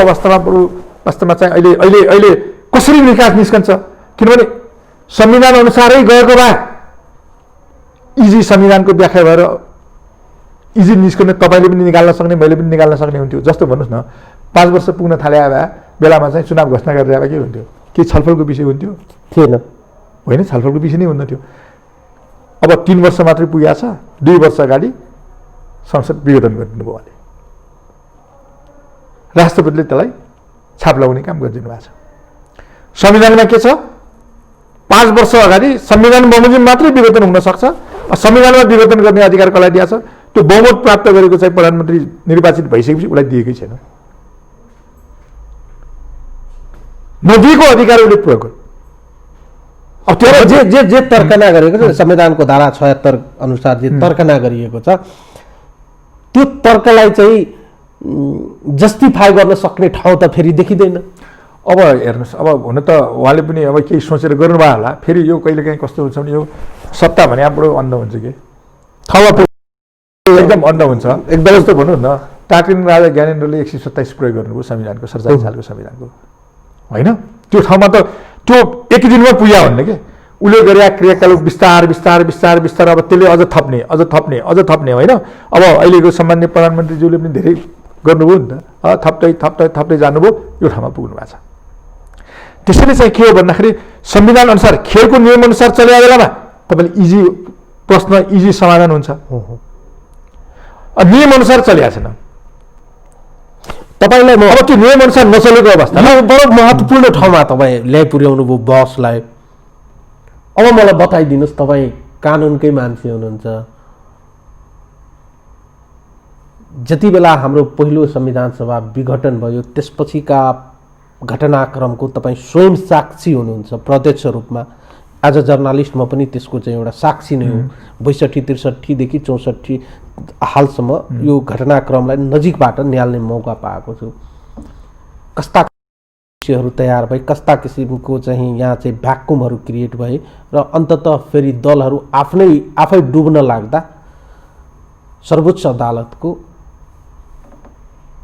अवस्थामा बरु वास्तवमा चाहिँ अहिले कसरी निकास निस्कन्छ? किनभने संविधान अनुसारै गएको भए इजी संविधानको व्याख्या भएर इजी निस्कने, तपाईँले पनि निकाल्न सक्ने, मैले पनि निकाल्न सक्ने हुन्थ्यो। जस्तो भन्नुहोस् न, 5 वर्ष पुग्न थाले भए बेलामा चाहिँ चुनाव घोषणा गरेर भए के हुन्थ्यो? के छलफलको विषय हुन्थ्यो? थिएन, होइन, छलफलको विषय नै हुन्न थियो। अब 3 वर्ष मात्रै पुगेको छ, 2 वर्ष अगाडि संसद विघटन गरिदिनुभयो भने राष्ट्रपतिले त्यसलाई छाप लगाउने काम गरिदिनु भएको छ। संविधानमा के छ? 5 वर्ष अगाडि संविधान बमोजिम मात्रै विघटन हुन सक्छ। संविधानमा विघटन गर्ने अधिकार कसलाई दिएको छ? त्यो बहुमत प्राप्त गरेको चाहिँ प्रधानमन्त्री निर्वाचित भइसकेपछि उसलाई दिएकै छैन, नदिएको अधिकार उसले प्रयोग गर्यो। अब त्यो जे तर्कना गरेको छ संविधानको धारा 76 अनुसार जे तर्कना गरिएको छ त्यो तर्कलाई चाहिँ जस्टिफाई गर्न सक्ने ठाउँ त फेरि देखिँदैन। अब हेर्नुहोस्, अब हुन त उहाँले पनि अब केही सोचेर गर्नुभयो होला। फेरि यो कहिलेकाहीँ कस्तो हुन्छ भने यो सत्ता भने हाम्रो अन्ध हुन्छ कि एकदम अन्ध हुन्छ। एकदम जस्तो भन्नु न, टाक्रिन राजा ज्ञानेन्द्रले 127 प्रयोग गर्नुभयो संविधानको, 47 सालको संविधानको, होइन? त्यो ठाउँमा त त्यो एक दिनमा पुग्यो भन्ने के उसले गरे क्रियाकलाप बिस्तार बिस्तार बिस्तार बिस्तार अब त्यसले अझ थप्ने होइन? अब अहिलेको सम्मान्य प्रधानमन्त्रीज्यूले पनि धेरै गर्नुभयो नि त, थप्दै जानुभयो, यो ठाउँमा पुग्नु भएको छ। त्यसैले चाहिँ के हो भन्दाखेरि संविधान अनुसार खेलको नियम अनुसार चलेको बेलामा तपाईँले इजी प्रश्न इजी समाधान हुन्छ। नियम अनुसार चलेको छैन, तपाईँलाई अब त्यो नियम अनुसार नचलेको अवस्था यो बडो महत्त्वपूर्ण ठाउँमा तपाईँ ल्याइ पुर्याउनु भयो बहसलाई। अब मलाई बताइदिनुहोस्, तपाईँ कानुनकै मान्छे हुनुहुन्छ, जति बेला हाम्रो पहिलो संविधान सभा विघटन भयो त्यसपछिका घटनाक्रमको तपाईँ स्वयं साक्षी हुनुहुन्छ प्रत्यक्ष रूपमा। एज अ जर्नलिस्ट म पनि त्यसको चाहिँ एउटा साक्षी नै हो। 62-63 देखि 64 हालसम्म यो घटनाक्रमलाई नजिकबाट निहाल्ने मौका पाएको छु। कस्ता विषयहरू तयार भए, कस्ता किसिमको चाहिँ यहाँ चाहिँ भ्याकुमहरू क्रिएट भए र अन्ततः फेरि दलहरू आफै डुब्न लाग्दा सर्वोच्च अदालतको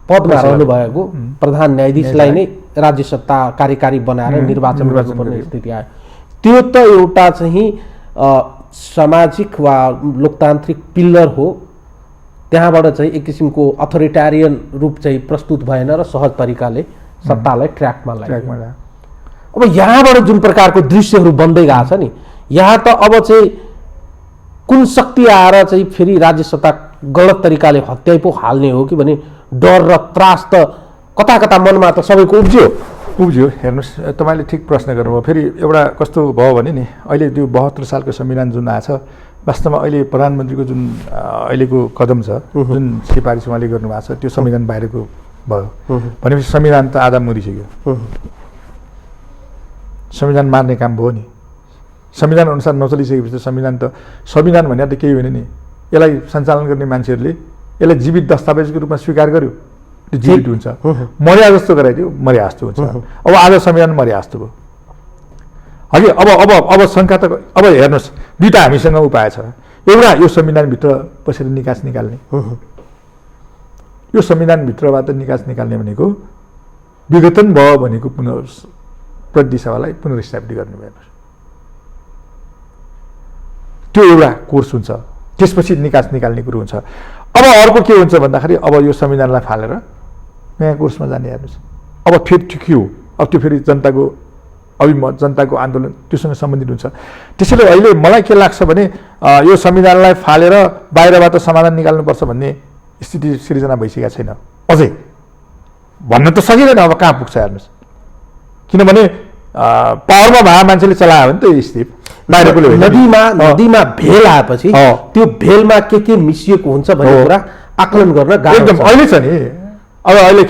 पदमा रहनुभएको प्रधान न्यायाधीशलाई नै राज्य सत्ता कार्यकारी बनाएर निर्वाचन गर्नुपर्ने स्थिति आयो। त्यो त एउटा चाहिँ सामाजिक वा लोकतान्त्रिक पिल्लर हो, त्यहाँबाट चाहिँ एक किसिमको अथोरिटेरियन रूप चाहिँ प्रस्तुत भएन र सहज तरिकाले सत्तालाई ट्र्याकमा लाग्यो। अब यहाँबाट जुन प्रकारको दृश्यहरू बन्दै गएको छ नि, यहाँ त अब चाहिँ कुन शक्ति आएर चाहिँ फेरि राज्य सत्ता गलत तरिकाले हत्याइ पो हाल्ने हो कि भने डर र त्रास त कता कता मनमा त सबैको उब्जियो। हेर्नुहोस्, तपाईँले ठिक प्रश्न गर्नुभयो। फेरि एउटा कस्तो भयो भने नि, अहिले त्यो 72 सालको संविधान जुन आएछ, वास्तवमा अहिले प्रधानमन्त्रीको जुन अहिलेको कदम छ, जुन सिफारिस उहाँले गर्नुभएको छ, त्यो संविधान बाहिरको भयो भनेपछि संविधान त आधा मरिसक्यो। संविधान मार्ने काम भयो नि। संविधान अनुसार नचलिसकेपछि त संविधान भने त केही होइन नि। यसलाई सञ्चालन गर्ने मान्छेहरूले यसलाई जीवित दस्तावेजको रूपमा स्वीकार गर्यो, त्यो जीवित हुन्छ। मर्या जस्तो गराइदियो, मर्या जस्तो हुन्छ। अब आज संविधान मर्या जस्तो भयो। हगि अब शङ्का त अब हेर्नुहोस्, दुईवटा हामीसँग उपाय छ। एउटा यो संविधानभित्र पसेर निकास निकाल्ने, यो संविधानभित्रबाट निकास निकाल्ने भनेको विघटन भयो भनेको प्रतिनिधि सभालाई पुनर्स्थापित गर्ने भयो। त्यो एउटा कोर्स हुन्छ। त्यसपछि निकास निकाल्ने कुरो हुन्छ। अब अर्को के हुन्छ भन्दाखेरि अब यो संविधानलाई फालेर नयाँ कोर्समा जाने। हेर्नुहोस्, अब फेरि के हो, अब त्यो फेरि जनताको अभिमत, जनताको आन्दोलन त्योसँग सम्बन्धित हुन्छ। त्यसैले अहिले मलाई के लाग्छ भने यो संविधानलाई फालेर बाहिरबाट समाधान निकाल्नुपर्छ भन्ने स्थिति सिर्जना भइसकेको छैन अझै। भन्न त सकिँदैन अब कहाँ पुग्छ। हेर्नुहोस्, किनभने पावरमा भए मान्छेले चलायो भने त स्थिति बाहिरको नदीमा भेल आएपछि त्यो भेलमा के मिसिएको हुन्छ भन्ने कुरा आकलन गर्न गाह्रो एकदम अहिले छ नि। अब अहिले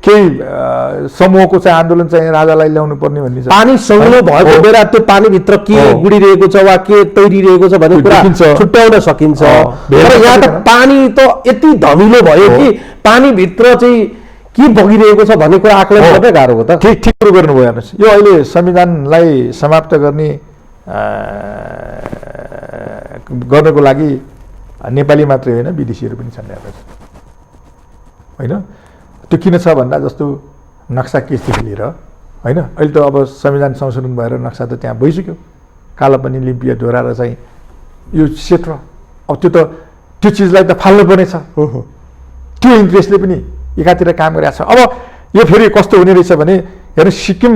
केही समूहको चाहिँ आन्दोलन चाहिँ राजालाई ल्याउनु पर्ने भन्ने छ। पानी सङ्लो भएको बेला त्यो पानीभित्र के गुडिरहेको छ वा के तैरिरहेको छ भन्ने कुरा छुट्याउन सकिन्छ। तर यहाँ त पानी त यति धमिलो भयो कि पानीभित्र चाहिँ के बगिरहेको छ भन्ने कुरा आकलन गर्न गाह्रो हो। त ठिक कुरो गर्नुभयो। हेर्नुहोस्, यो अहिले संविधानलाई समाप्त गर्नको लागि नेपाली मात्रै होइन, विदेशीहरू पनि छन्। हेर्नुहोस्, होइन त्यो किन छ भन्दा जस्तो नक्सा केसदेखि लिएर होइन, अहिले त अब संविधान संशोधन भएर नक्सा त त्यहाँ भइसक्यो। कालापानी लिम्पिया ढोरा र चाहिँ यो क्षेत्र, अब त्यो चिजलाई त फाल्नुपर्ने छ। त्यो इन्ट्रेस्टले पनि एकातिर काम गरिरहेको छ। अब यो फेरि कस्तो हुने रहेछ भने हेर्नु, सिक्किम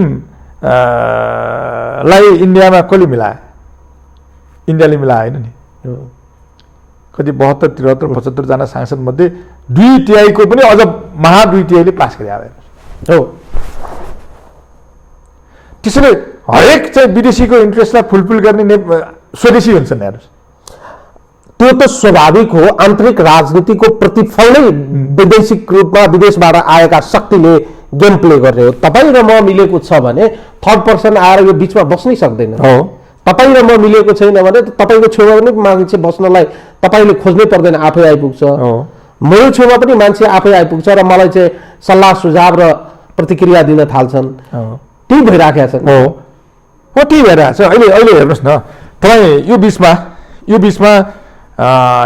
लाई इन्डियामा कसले मिलायो? इन्डियाले मिलायो होइन नि। कति 72, 73, 75 जना सांसद मध्ये 2/3 को पनि अझ 2/3 पास गरे हो। त्यसैले हरेक चाहिँ विदेशीको इन्ट्रेस्टलाई फुलफिल गर्ने स्वदेशी हुन्छन्। हेर्नुहोस्, त्यो त स्वाभाविक हो। आन्तरिक राजनीतिको प्रतिफल नै वैदेशिक रूपमा विदेशबाट आएका शक्तिले गेम प्ले गर्ने हो। तपाईँ र म मिलेको छ भने थर्ड पर्सन आएर यो बिचमा बस्नै सक्दैन। तपाईँ र म मिलेको छैन भने तपाईँको छेउमा पनि मान्छे बस्नलाई तपाईँले खोज्नै पर्दैन, आफै आइपुग्छ। मेरो छेउमा पनि मान्छे आफै आइपुग्छ र मलाई चाहिँ सल्लाह सुझाव र प्रतिक्रिया दिन थाल्छन्। त्यही भइराखेको छ। त्यही भइरहेको छ। अहिले हेर्नुहोस् न, तपाईँ यो बिचमा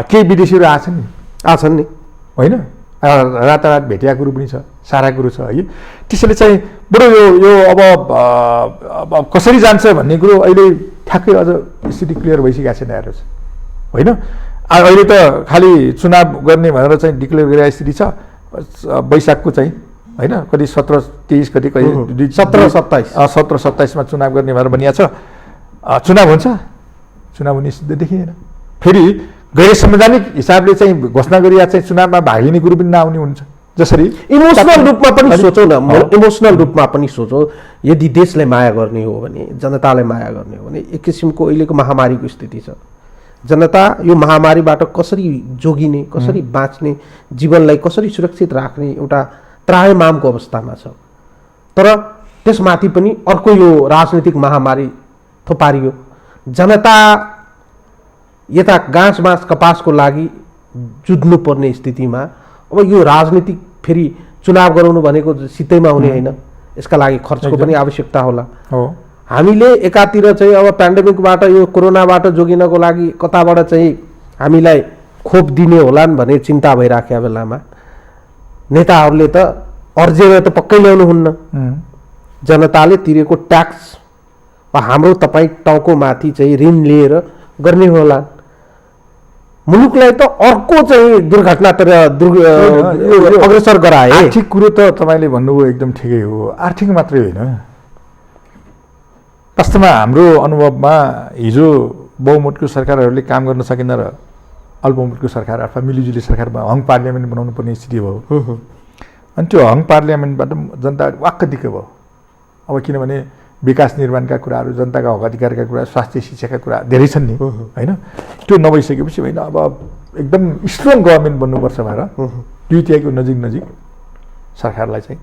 केही विदेशीहरू आछन् नि होइन, रातारात भेटिया कुरो पनि छ, सारा कुरो छ है। त्यसैले चाहिँ बरु यो अब कसरी जान्छ भन्ने कुरो अहिले ठ्याक्कै अझ स्थिति क्लियर भइसकेको छैन। हेर्नुहोस्, होइन अहिले त खालि चुनाव गर्ने भनेर चाहिँ डिक्लेयर गरेको स्थिति छ। वैशाखको चाहिँ होइन, कति 17, 23 कति 17, 27मा चुनाव गर्ने भनेर भनिएको छ। चुनाव हुन्छ, चुनाव हुने सिद्ध देखिएन। फेरि गैर संवैधानिक हिसाबले चाहिँ घोषणा गरिया चाहिँ चुनावमा भाग लिने कुरो पनि नआउने हुन्छ। जसरी इमोसनल रूपमा पनि सोचौँ न, इमोसनल रूपमा पनि सोचौँ। यदि देशलाई माया गर्ने हो भने, जनतालाई माया गर्ने हो भने, एक किसिमको अहिलेको महामारीको स्थिति छ। जनता यो महामारीबाट कसरी जोगिने, कसरी बाँच्ने, जीवनलाई कसरी सुरक्षित राख्ने एउटा त्रायमामको अवस्थामा छ। तर त्यसमाथि पनि अर्को यो राजनीतिक महामारी थोपारियो। जनता यता गाँस बाँस कपासको लागि जुझ्नुपर्ने स्थितिमा अब यो राजनीतिक फेरि चुनाव गराउनु भनेको सित्तैमा हुने होइन। यसका लागि खर्चको पनि आवश्यकता होला। हामीले एकातिर चाहिँ अब पेन्डेमिकबाट, यो कोरोनाबाट जोगिनको लागि कताबाट चाहिँ हामीलाई खोप दिने होलान् भन्ने चिन्ता भइराखेको बेलामा नेताहरूले त अर्जेर त पक्कै ल्याउनुहुन्न। जनताले तिरेको ट्याक्स वा हाम्रो तपाईँ टाउको माथि चाहिँ ऋण लिएर गर्ने होला। मुलुकलाई त अर्को चाहिँ दुर्घटनातिर अग्रसर गराए। आर्थिक कुरो त तपाईँले भन्नुभयो एकदम ठिकै हो, आर्थिक मात्रै होइन। वास्तवमा हाम्रो अनुभवमा हिजो बहुमतको सरकारहरूले काम गर्न सकेन र अल्पमतको सरकार अथवा मिलिजुली सरकारमा हङ पार्लियामेन्ट बनाउनु पर्ने स्थिति भयो। अनि त्यो हङ पार्लियामेन्टबाट जनता वाक्क दिक्क भयो। अब किनभने विकास निर्माणका कुराहरू, जनताका हक अधिकारका कुरा, स्वास्थ्य शिक्षाका कुरा धेरै छन् नि, होइन? त्यो नभइसकेपछि होइन, अब एकदम स्ट्रङ गभर्मेन्ट बन्नुपर्छ भनेर दुईतिहाईको नजिक सरकारलाई चाहिँ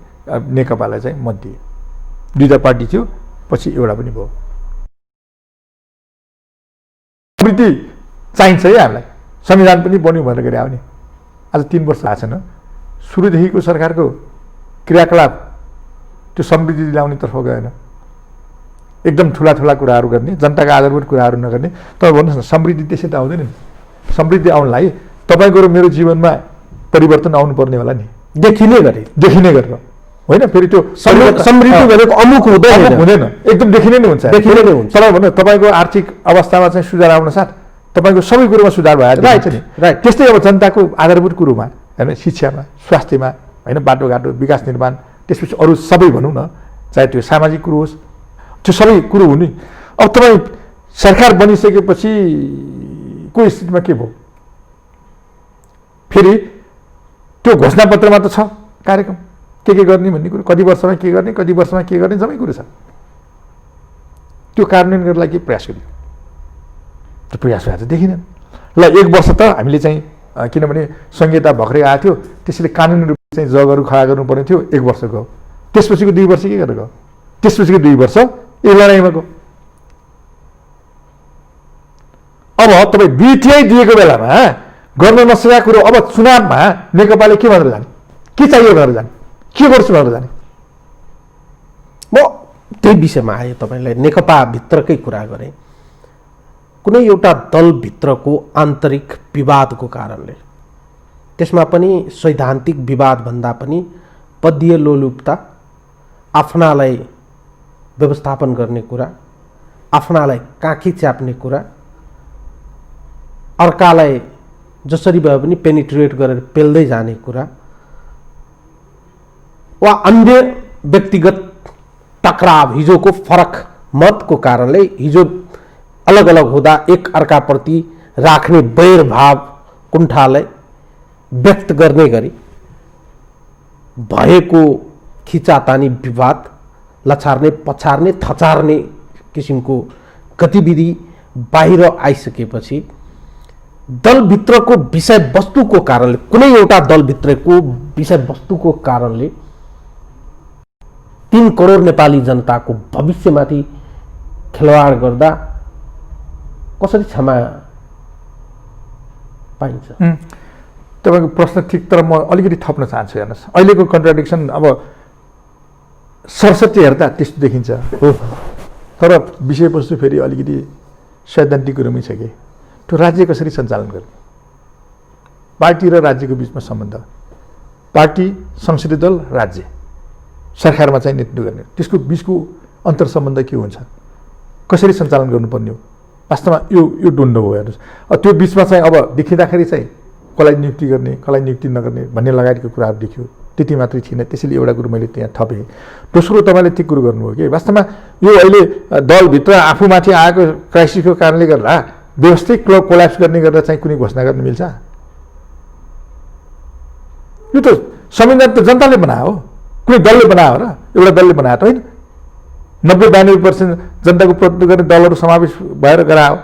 नेकपालाई चाहिँ मत दिए। दुईवटा पार्टी थियो, पछि एउटा पनि भयो। समृद्धि चाहिन्छ है हामीलाई, संविधान पनि बन्यो भनेर गरे आउने। आज 3 वर्ष भएको छैन। सुरुदेखिको सरकारको क्रियाकलाप त्यो समृद्धि ल्याउनेतर्फ गएन। एकदम ठुला कुराहरू गर्ने, जनताका आधारभूत कुराहरू नगर्ने। तपाईँ भन्नुहोस् न, समृद्धि त्यसै त आउँदैन नि। समृद्धि आउनलाई तपाईँको र मेरो जीवनमा परिवर्तन आउनुपर्ने होला नि, देखिने गरेर होइन। फेरि त्यो समृद्धि भनेको अमुक हुँदैन, एकदम देखिने नै हुन्छ। तपाईँ भन्नु, तपाईँको आर्थिक अवस्थामा चाहिँ सुधार आउन साथ तपाईँको सबै कुरोमा सुधार भएर जान्छ नि। त्यस्तै अब जनताको आधारभूत कुरोमा होइन, शिक्षामा, स्वास्थ्यमा होइन, बाटोघाटो, विकास निर्माण, त्यसपछि अरू सबै भनौँ न, चाहे त्यो सामाजिक कुरो होस्, त्यो सबै कुरो हुने। अब तपाईँ सरकार बनिसकेपछि को स्थितिमा के भयो? फेरि त्यो घोषणापत्रमा त छ कार्यक्रम के गर्ने भन्ने कुरो, कति वर्षमा के गर्ने, कति वर्षमा के गर्ने, सबै कुरो छ। त्यो कार्यान्वयन गर्नलाई लागि के प्रयास गरियो? त्यो प्रयास भएर त देखिँदैन। ल 1 वर्ष त हामीले चाहिँ किनभने संहिता भर्खरै आएको थियो, त्यसैले कानुनी रूपमा चाहिँ जगहरू खडा गर्नुपर्ने थियो। 1 वर्ष गयो। त्यसपछिको 2 वर्ष के गरेर गयो? त्यसपछिको 2 वर्ष यो लडाइँमा गयो। अब तपाईँ दुईतिहाई दिएको बेलामा गर्न नसकेका कुरो अब चुनावमा नेकपाले के भनेर जाने, के चाहियो भनेर जाने, के गर्छु भनेर जाने? म त्यही विषयमा आयो तपाईँलाई नेकपा भित्रकै कुरा गरेँ। कुनै एउटा दलभित्रको आन्तरिक विवादको कारणले, त्यसमा पनि सैद्धान्तिक विवाद भन्दा पनि पदीय लोलुपता, आफ्नालाई व्यवस्थापन गर्ने कुरा, आफ्नालाई काखी च्याप्ने कुरा, अर्कालाई जसरी भए पनि पेनिट्रेट गरेर पेल्दै जाने कुरा, वा अन्य व्यक्तिगत टकराव, हिजोको फरक मतको कारणले हिजो अलग अलग हुँदा एक अर्काप्रति राख्ने वैर भाव कुण्ठालाई व्यक्त गर्ने गरी भएको खिचातानी विवाद, लछार्ने, पछार्ने, थचार्ने किसिमको गतिविधि बाहिर आइसकेपछि दलभित्रको विषयवस्तुको कारणले, कुनै एउटा दलभित्रको विषयवस्तुको कारणले 3 करोड नेपाली जनताको भविष्यमाथि खेलवाड गर्दा कसरी क्षमा पाइन्छ? तपाईँको प्रश्न ठिक, तर म अलिकति थप्न चाहन्छु। हेर्नुहोस्, अहिलेको कन्ट्राडिक्सन अब सरस्वती हेर्दा त्यस्तो देखिन्छ, तर विषयवस्तु फेरि अलिकति सैद्धान्तिक कुरोमै छ कि त्यो राज्य कसरी सञ्चालन गर्ने, पार्टी र राज्यको बिचमा सम्बन्ध, पार्टी, संसदीय दल, राज्य, सरकारमा चाहिँ नेतृत्व गर्ने, त्यसको बिचको अन्तर सम्बन्ध के हुन्छ, कसरी सञ्चालन गर्नुपर्ने हो, वास्तवमा यो द्वन्द्व हो। हेर्नुहोस्, त्यो बिचमा चाहिँ अब देखिँदाखेरि चाहिँ कसलाई नियुक्ति गर्ने, कसलाई नियुक्ति नगर्ने भन्ने लगायतको कुराहरू देखियो। त्यति मात्रै थिएन, त्यसैले एउटा कुरो मैले त्यहाँ थपेँ। दोस्रो, तपाईँले ठिक कुरो गर्नुभयो कि वास्तवमा यो अहिले दलभित्र आफूमाथि आएको क्राइसिसको कारणले गर्दा व्यवस्थित कोल्याप्स गर्ने गरेर चाहिँ कुनै घोषणा गर्न मिल्छ? यो त संविधान त जनताले बनायो हो, कुनै दलले बनायो र एउटा दलले बनायो त होइन। 90-92% जनताको प्रतिनिधित्व गर्ने दलहरू समावेश भएर गरायो।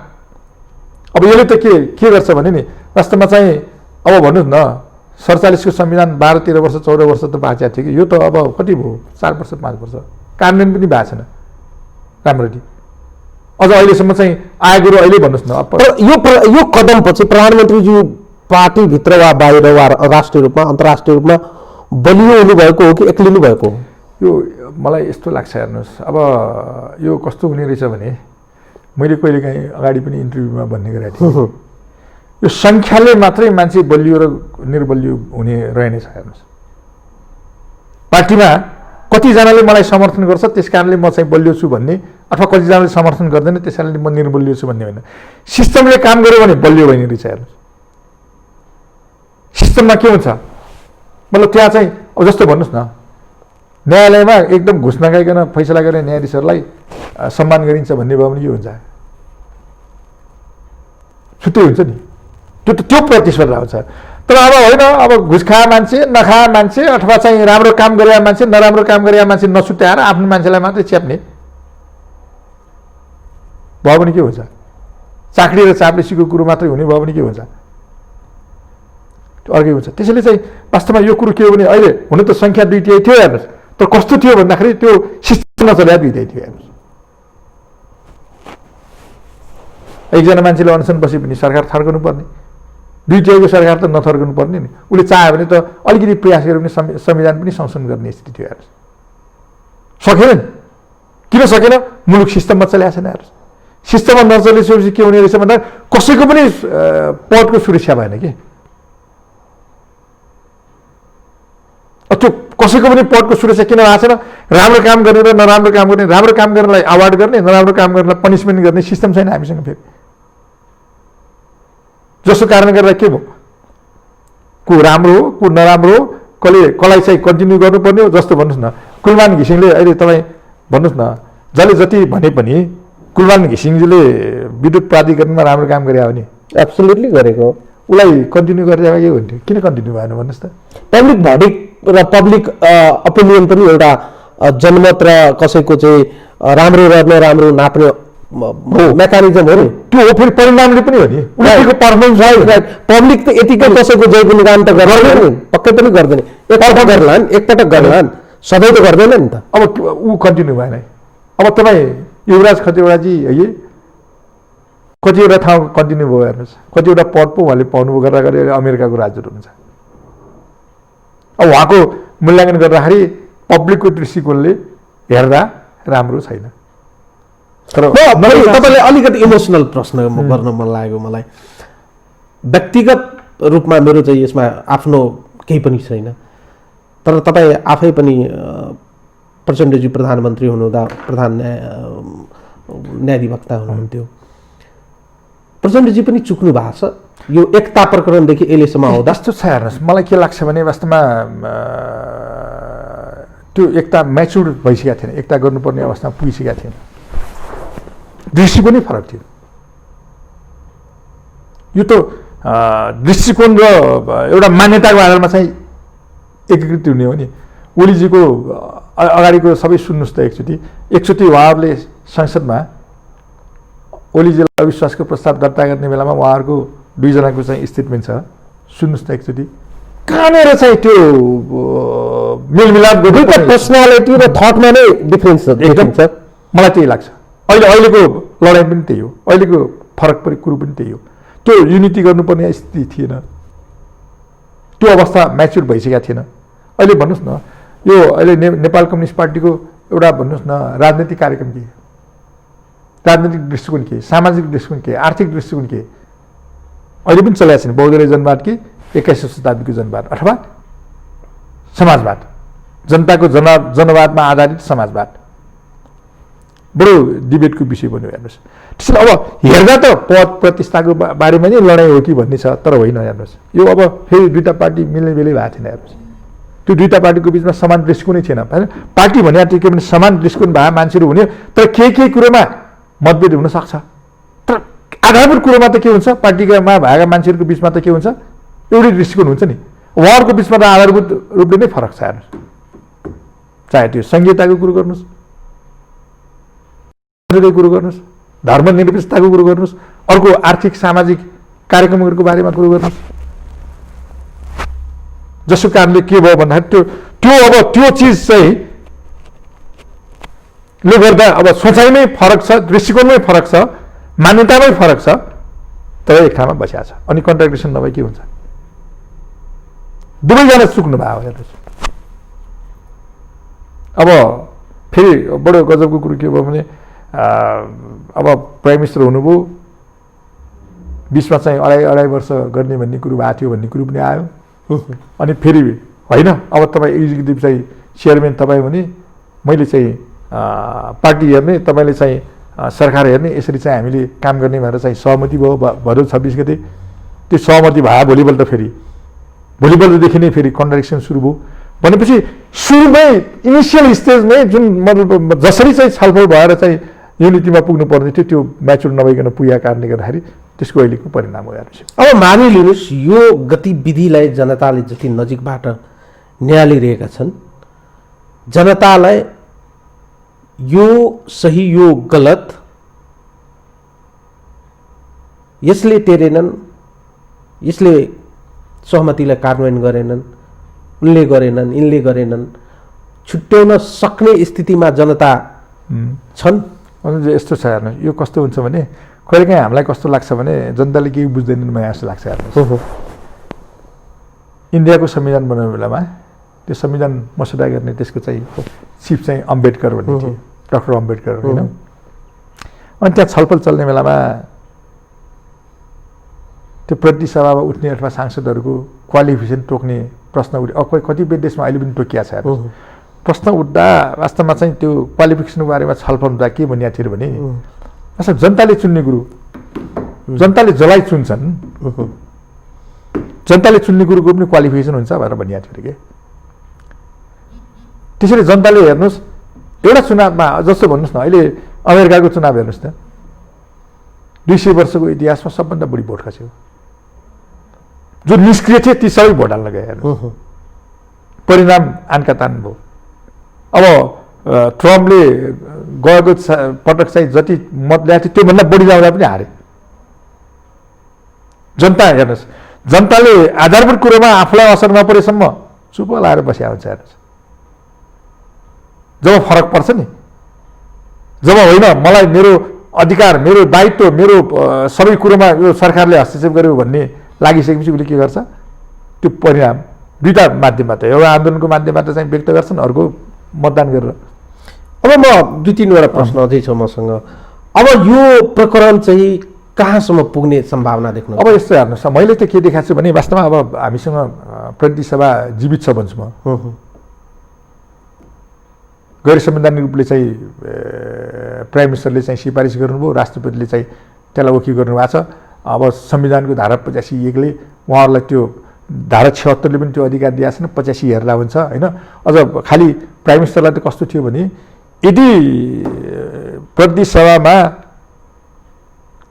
अब यसले त के गर्छ भने नि, वास्तवमा चाहिँ अब भन्नुहोस् न, 47 को संविधान 12-13 वर्ष 14 वर्ष त बाँचेको थियो कि यो त अब कति भयो, 4 वर्ष 5 वर्ष कार्यान्वयन पनि भएको छैन राम्ररी। अझ अहिलेसम्म चाहिँ आएको कुरो अहिले भन्नुहोस् न, यो कदमपछि प्रधानमन्त्रीज्यू पार्टीभित्र वा बाहिर वा राष्ट्रिय रूपमा अन्तर्राष्ट्रिय रूपमा बलियो हुनुभएको हो कि एक्लिनु भएको हो? यो मलाई यस्तो लाग्छ। हेर्नुहोस्, अब यो कस्तो हुने रहेछ भने, मैले कहिलेकाहीँ अगाडि पनि इन्टरभ्यूमा भन्ने गरेको थिएँ, यो सङ्ख्याले मात्रै मान्छे बलियो र निर्बलियो हुने रहेनछ। हेर्नुहोस्, पार्टीमा कतिजनाले मलाई समर्थन गर्छ, त्यस कारणले म चाहिँ बलियो छु भन्ने अथवा कतिजनाले समर्थन गर्दैन त्यसैले म निर्बलियो छु भन्ने होइन। सिस्टमले काम गर्यो भने बलियो भने रहेछ हेर्नुहोस्। सिस्टममा के हुन्छ मतलब त्यहाँ चाहिँ अब जस्तो भन्नुहोस् न, न्यायालयमा एकदम घुस नखाइकन फैसला गर्ने न्यायाधीशहरूलाई सम्मान गरिन्छ भन्ने भयो भने के हुन्छ? छुट्टै हुन्छ नि। त्यो प्रतिस्पर्धा हुन्छ। तर अब होइन, अब घुस खाए मान्छे, नखाए मान्छे, अथवा चाहिँ राम्रो काम गरेका मान्छे, नराम्रो काम गरेका मान्छे नछुट्याएर आफ्नो मान्छेलाई मात्रै च्याप्ने भयो भने के हुन्छ? चाकडी र चाप्लेसीको कुरो मात्रै हुने भयो भने के हुन्छ? त्यो अर्कै हुन्छ। त्यसैले चाहिँ वास्तवमा यो कुरो के हो भने अहिले हुन त सङ्ख्या 2 तिहाई थियो हेर्नुहोस्, तर कस्तो थियो भन्दाखेरि त्यो सिस्टम नचल्या 2 तिहाई थियो हेर्नुहोस्। एकजना मान्छेले अनसन बसे पनि सरकार थर्कनु पर्ने, 2 तिहाईको सरकार त नथर्कनु पर्ने नि। उसले चाह्यो भने त अलिकति प्रयास गऱ्यो भने संविधान पनि संशोधन गर्ने स्थिति थियो हेर्नुहोस्। सकेन नि। किन सकेन? मुलुक सिस्टममा चलेको छैन हेर्नुहोस्। सिस्टममा नचलेपछि के हुने रहेछ भन्दा कसैको पनि पदको सुरक्षा भएन कि। त्यो कसैको पनि पदको सुरक्षा किन भएको छैन? राम्रो काम गर्ने र नराम्रो काम गर्ने, राम्रो काम गर्नेलाई अवार्ड गर्ने, नराम्रो काम गर्नेलाई पनिसमेन्ट गर्ने सिस्टम छैन हामीसँग फेरि। जसको कारणले गर्दा के भयो? को राम्रो हो, को नराम्रो हो, कसलाई चाहिँ कन्टिन्यू गर्नुपर्ने हो। जस्तो भन्नुहोस् न, कुलमान घिसिङले अहिले तपाईँ भन्नुहोस् न, जसले जति भने पनि कुलमान घिसिङजीले विद्युत प्राधिकरणमा राम्रो काम गरे हो नि? एब्सोल्युटली गरेको। उसलाई कन्टिन्यू गरेर के हुन्थ्यो? किन कन्टिन्यू भएन भन्नुहोस् त? पब्लिक भर्डिक्ट र पब्लिक ओपिनियन पनि एउटा जनमत र कसैको चाहिँ राम्रो र नराम्रो नाप्ने मेकानिजमहरू त्यो हो। फेरि परिणामले पनि हो नि, उनीहरूको पर्फर्मेन्स भयो। पब्लिक त यतिकै कसैको जय गुणगान त गर्दैन, पक्कै पनि गर्दैन। एकपटक गर्लान्, सधैँ त गर्दैन नि त। अब ऊ कन्टिन्यू भएन। अब तपाईँ युवराज खतिवडाजी है कतिवटा ठाउँ कन्टिन्यू भयो हेर्नुहोस्। कतिवटा पद पो उहाँले पाउनुभयो गरेर गरेर अमेरिकाको राजदूत हुनुहुन्छ। अब उहाँको मूल्याङ्कन गर्दाखेरि पब्लिकको दृष्टिकोणले हेर्दा राम्रो छैन। तर तपाईँले अलिकति इमोसनल प्रश्न गर्न मन लाग्यो मलाई। व्यक्तिगत रूपमा मेरो चाहिँ यसमा आफ्नो केही पनि छैन, तर तपाईँ आफै पनि प्रचण्डजी प्रधानमन्त्री हुनुहुँदा प्रधान न्यायाधिवक्ता हुनुहुन्थ्यो। प्रचण्डजी पनि चुक्नु भएको छ यो एकता प्रकरणदेखि अहिलेसम्म आउँदा। जस्तो छ हेर्नुहोस्, मलाई के लाग्छ भने वास्तवमा त्यो एकता म्याच्युर भइसकेका थिएन, एकता गर्नुपर्ने अवस्थामा पुगिसकेका थिएन। दृष्टि पनि फरक थियो। यो त दृष्टिकोण र एउटा मान्यताको आधारमा चाहिँ एकीकृत हुने हो नि। ओलीजीको अगाडिको सबै सुन्नुहोस् त एकचोटि उहाँहरूले संसदमा ओलीजीलाई अविश्वासको प्रस्ताव दर्ता गर्ने बेलामा उहाँहरूको 2 जनाको चाहिँ स्टेटमेन्ट छ, सुन्नुहोस् त एकचोटि। कहाँनिर चाहिँ त्यो मेलमिलाप गर्नु? पर्सनालिटी र थटमा नै डिफ्रेन्स छ एकदम छ। मलाई त्यही लाग्छ। अहिलेको लडाइँ पनि त्यही हो, अहिलेको फरक परेको कुरो पनि त्यही हो। त्यो युनिटी गर्नुपर्ने स्थिति थिएन, त्यो अवस्था म्याच्युर भइसकेका थिएन। अहिले भन्नुहोस् न, यो अहिले नेपाल कम्युनिस्ट पार्टीको एउटा भन्नुहोस् न राजनीतिक कार्यक्रम के, राजनीतिक दृष्टिकोण के, सामाजिक दृष्टिकोण के, आर्थिक दृष्टिकोण के अहिले पनि चलेको छैन। बहुदलीय जनवाद कि 21औं शताब्दीको जनवाद अथवा समाजवाद, जनताको जनवादमा आधारित समाजवाद बडो डिबेटको विषय बन्यो हेर्नुहोस्। त्यसैले अब हेर्दा त पद प्रतिष्ठाको बारेमा नै लडाइँ हो कि भन्ने छ, तर होइन हेर्नुहोस्। यो अब फेरि 2टा पार्टी मिल्ने बेलै भएको थिएन हेर्नुहोस्। त्यो 2टा पार्टीको बिचमा समान दृष्टिकोणै थिएन। पार्टी भने के भने समान दृष्टिकोण भए मान्छेहरू हुने, तर केही कुरोमा मतभेद हुनसक्छ। तर आधारभूत कुरोमा त के हुन्छ, पार्टीमा भएका मान्छेहरूको बिचमा त के हुन्छ, एउटै दृष्टिकोण हुन्छ नि। उहाँहरूको बिचमा त आधारभूत रूपले नै फरक छ हेर्नुहोस्। चाहे त्यो संहिताको कुरो गर्नुहोस्, कुरो गर्नुहोस्, धर्मनिरपेक्षताको कुरो गर्नुहोस्, अर्को आर्थिक सामाजिक कार्यक्रमहरूको बारेमा कुरो गर्नुहोस्। जसको कारणले के भयो भन्दाखेरि त्यो चिज चाहिँ ले गर्दा अब सोचाइमै फरक छ, दृष्टिकोणमै फरक छ, मान्यतामै फरक छ, तर एक ठाउँमा बसिया छ। अनि कन्ट्राडिक्सन नभए के हुन्छ? दुवैजना चुक्नु भयो हेर्नुहोस्। अब फेरि बडो गजबको कुरो के भयो भने अब प्राइम मिनिस्टर हुनुभयो, बिचमा चाहिँ अढाई वर्ष गर्ने भन्ने कुरो भएको थियो भन्ने कुरो पनि आयो। अनि फेरि होइन, अब तपाईँ एक्जिक्युटिभ चाहिँ चेयरम्यान तपाईँ भने मैले चाहिँ पार्टी हेर्ने, तपाईँले चाहिँ सरकार हेर्ने, यसरी चाहिँ हामीले काम गर्ने भनेर चाहिँ सहमति भयो भदौ 26 गते। त्यो सहमति भयो भोलिपल्टदेखि नै फेरि कन्ट्राडिक्सन सुरु भयो। भनेपछि सुरुमै इनिसियल स्टेजमै जुन मतलब जसरी चाहिँ छलफल भएर चाहिँ युनिटीमा पुग्नु पर्ने थियो त्यो म्याचुर नभइकन पुगेका कारणले गर्दाखेरि त्यसको अहिलेको परिणाम हो हेर्नुहोस्। अब मानिलिनुहोस् यो गतिविधिलाई जनताले जति नजिकबाट निहालिरहेका छन्, जनतालाई यो सही यो गलत यसले टेरेनन्, यसले सहमतिलाई कार्यान्वयन गरेनन्, उनले गरेनन्, यिनले गरेनन्, छुट्याउन सक्ने स्थितिमा जनता छन्। यस्तो छ हेर्नु, यो कस्तो हुन्छ भने कहिलेकाहीँ हामीलाई कस्तो लाग्छ भने जनताले केही बुझ्दैनन् मलाई जस्तो लाग्छ हेर्नु। इन्डियाको संविधान बनाउने बेलामा त्यो संविधान मसौदा गर्ने त्यसको चाहिँ चिफ चाहिँ अम्बेडकर भन्ने थियो, डाक्टर अम्बेडकर होइन। अनि त्यहाँ छलफल चल्ने बेलामा त्यो प्रतिनिधि सभामा उठ्ने अथवा सांसदहरूको क्वालिफिकेसन तोक्ने प्रश्न उठ्यो। कतिपय देशमा अहिले पनि तोकिया छ। प्रश्न उठ्दा वास्तवमा चाहिँ त्यो क्वालिफिकेसनको बारेमा छलफल हुँदा के भनिएको थियो भने असल जनताले चुन्ने गुरु, जनताले जसलाई चुन्छन् जनताले चुन्ने गुरुको पनि क्वालिफिकेसन हुन्छ भनेर भनिएको थियो कि। त्यसरी जनताले हेर्नुहोस् एउटा चुनावमा जस्तो भन्नुहोस् न, अहिले अमेरिकाको चुनाव हेर्नुहोस् न, 200 वर्षको इतिहासमा सबभन्दा बढी भोट खस्यो। जो निष्क्रिय थिए ती सबै भोट हाल्न गए हेर्नु, परिणाम आनका तान भयो। अब ट्रम्पले गएको पटक चाहिँ जति मत ल्याएको थियो त्योभन्दा बढी ल्याउँदा पनि हारे। जनता हेर्नुहोस्, जनताले आधारभूत कुरोमा आफूलाई असर नपरेसम्म चुप लाएर बसिया हुन्छ हेर्नुहोस्। जब फरक पर्छ नि, जब होइन मलाई मेरो अधिकार, मेरो दायित्व, मेरो सबै कुरोमा यो सरकारले हस्तक्षेप गर्यो भन्ने लागिसकेपछि उसले के गर्छ, त्यो परिणाम दुईवटा माध्यमबाट, एउटा आन्दोलनको माध्यमबाट चाहिँ व्यक्त गर्छन्, अर्को मतदान गरेर। अब म 2-3वटा प्रश्न अझै छ मसँग। अब यो प्रकरण चाहिँ कहाँसम्म पुग्ने सम्भावना देख्नु? अब यस्तो हेर्नुहोस्, मैले त के देखाएको छु भने वास्तवमा अब हामीसँग प्रतिनिधि सभा जीवित छ भन्छु म। गैर संवैधानिक रूपले चाहिँ प्राइम मिनिस्टरले चाहिँ सिफारिस गर्नुभयो, राष्ट्रपतिले चाहिँ त्यसलाई ओके गर्नुभएको छ। अब संविधानको धारा 85(1) ले उहाँहरूलाई त्यो धारा 76 ले पनि त्यो अधिकार दिएको छैन, 85 हेर्दा हुन्छ होइन। अझ खालि प्राइम मिनिस्टरलाई त कस्तो थियो भने यदि प्रतिनिधि सभामा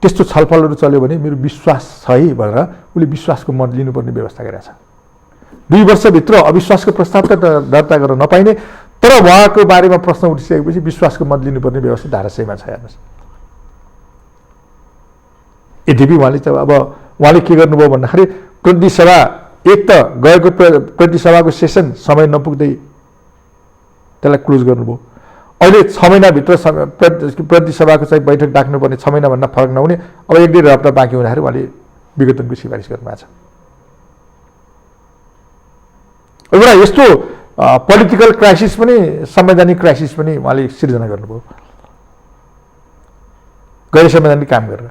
त्यस्तो छलफलहरू चल्यो भने मेरो विश्वास छ है भनेर उसले विश्वासको मत लिनुपर्ने व्यवस्था गरेको छ। 2 वर्षभित्र अविश्वासको प्रस्ताव त दर्ता गर्न नपाइने, तर उहाँको बारेमा प्रश्न उठिसकेपछि विश्वासको मत लिनुपर्ने व्यवस्था धारा 6 मा छ हेर्नुहोस्। यद्यपि उहाँले त अब उहाँले के गर्नुभयो भन्दाखेरि प्रतिनिधि सभा एक त गएको प्रतिनिधि सभाको सेसन समय नपुग्दै त्यसलाई क्लोज गर्नुभयो। अहिले 6 महिनाभित्र प्रतिनिधि सभाको चाहिँ बैठक डाक्नुपर्ने 6 महिनाभन्दा फरक नहुने, अब 1-1.5 हप्ता बाँकी हुँदाखेरि उहाँले विघटनको सिफारिस गर्नुभएको छ। एउटा यस्तो पोलिटिकल क्राइसिस पनि संवैधानिक क्राइसिस पनि उहाँले सिर्जना गर्नुभयो गैर संवैधानिक काम गरेर।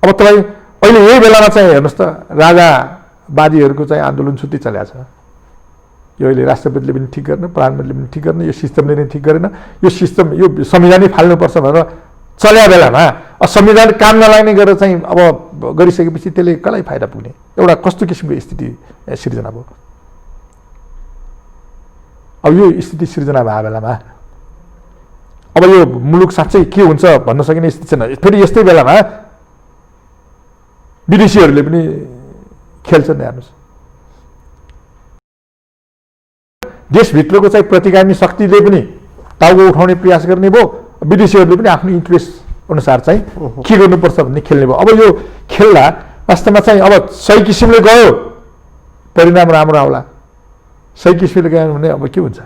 अब तपाईँ अहिले यही बेलामा चाहिँ हेर्नुहोस् त, राजावादीहरूको चाहिँ आन्दोलन छुट्टै चलेको छ। यो अहिले राष्ट्रपतिले पनि ठिक गर्न, प्रधानमन्त्रीले पनि ठिक गर्न, यो सिस्टमले नै ठिक गरेन, यो सिस्टम यो संविधानै फाल्नुपर्छ भनेर चल्या बेलामा संविधान काम नलाग्ने गरेर चाहिँ अब गरिसकेपछि त्यसले कसलाई फाइदा पुग्ने, एउटा कस्तो किसिमको स्थिति सिर्जना भयो। अब यो स्थिति सिर्जना भएको बेलामा अब यो मुलुक साँच्चै के हुन्छ भन्न सकिने स्थिति छैन। फेरि यस्तै बेलामा विदेशीहरूले पनि खेल्छन् हेर्नुहोस्। देशभित्रको चाहिँ प्रतिगामी शक्तिले पनि टाउको उठाउने प्रयास गर्ने भयो, विदेशीहरूले पनि आफ्नो इन्ट्रेस्ट अनुसार चाहिँ के गर्नुपर्छ भन्ने खेल्ने भयो। अब यो खेल्दा वास्तवमा चाहिँ अब सही किसिमले गयो परिणाम राम्रो आउला, सही किसिमले गयो भने अब के हुन्छ।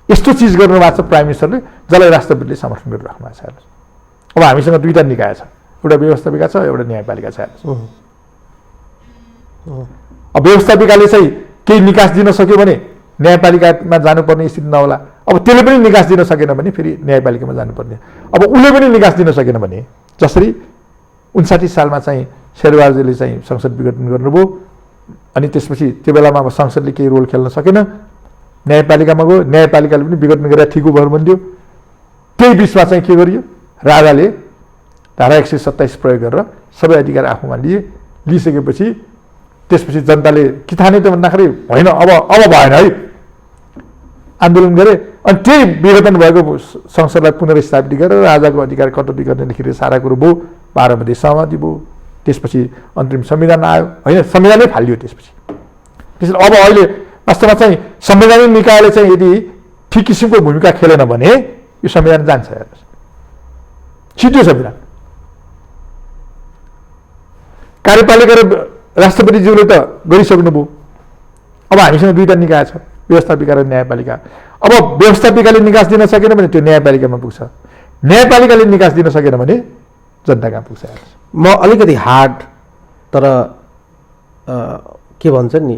यस्तो चिज गर्नुभएको छ प्राइम मिनिस्टरले, जसलाई राष्ट्रपतिले समर्थन गरिराख्नु भएको छ हेर्नुहोस्। अब हामीसँग 2टा निकाय छ, एउटा व्यवस्थापिका छ, एउटा न्यायपालिका छ हेर्नुहोस्। अब व्यवस्थापिकाले चाहिँ केही निकास दिन सक्यो भने न्यायपालिकामा जानुपर्ने स्थिति नहोला। अब त्यसले पनि निकास दिन सकेन भने फेरि न्यायपालिकामा जानुपर्ने। अब उसले पनि निकास दिन सकेन भने, जसरी 59 सालमा चाहिँ शेरबहादुरले चाहिँ संसद विघटन गर्नुभयो, अनि त्यसपछि त्यो बेलामा अब संसदले केही रोल खेल्न सकेन, न्यायपालिकामा गयो, न्यायपालिकाले पनि विघटन गरेर ठिक भएर भनिदियो। त्यही बिचमा चाहिँ के गरियो, राजाले धारा 127 प्रयोग गरेर सबै अधिकार आफूमा लिइसकेपछि त्यसपछि जनताले के ठाने त भन्दाखेरि होइन अब भएन है आन्दोलन गरे। अनि त्यही विघटन भएको संसदलाई पुनर्स्थापित गरेर राजाको अधिकार कटौती गर्ने लेखेर सारा कुरो भयो, 12 मध्ये सहमति भयो। त्यसपछि अन्तरिम संविधान आयो, होइन संविधानै फालियो त्यसपछि। त्यसैले अब अहिले वास्तवमा चाहिँ संवैधानिक निकायले चाहिँ यदि ठिक किसिमको भूमिका खेलेन भने यो संविधान जान्छ। हेर्नुहोस्, छिट्यो संविधान। कार्यपालिका र राष्ट्रपतिज्यूले त गरिसक्नुभयो। अब हामीसँग दुईवटा निकाय छ, व्यवस्थापिका र न्यायपालिका। अब व्यवस्थापिकाले निकास दिन सकेन भने त्यो न्यायपालिकामा पुग्छ, न्यायपालिकाले निकास दिन सकेन भने जनता कहाँ पुग्छ। म अलिकति हार्ड तर के भन्छ नि,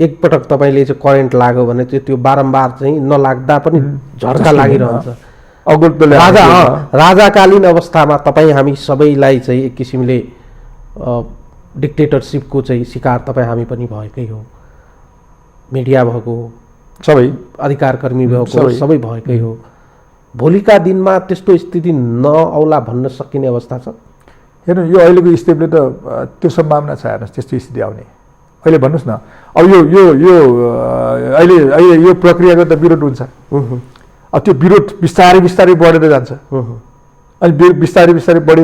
एकपटक तपाईँले चाहिँ करेन्ट लाग्यो भने चाहिँ त्यो बारम्बार चाहिँ नलाग्दा पनि झर्का लागिरहन्छ। राजाकालीन अवस्थामा तपाईँ हामी सबैलाई चाहिँ एक किसिमले डिक्टेटरसिपको चाहिँ शिकार तपाईँ हामी पनि भएकै हो, मिडिया भएको सबै अधिकारकर्मी भएको सबै भएकै हो। भोलिका दिनमा त्यस्तो स्थिति नआउला भन्न सकिने अवस्था छ? हेर्नु, यो अहिलेको स्टेपले त त्यो सम्भावना छ। हेर्नुहोस्, त्यस्तो स्थिति आउने अहिले भन्नुहोस् न। अब यो अहिले यो प्रक्रियाको त विरोध हुन्छ। अब त्यो विरोध बिस्तारै बिस्तारै बढेर जान्छ। अनि बिस्तारै बिस्तारै बढे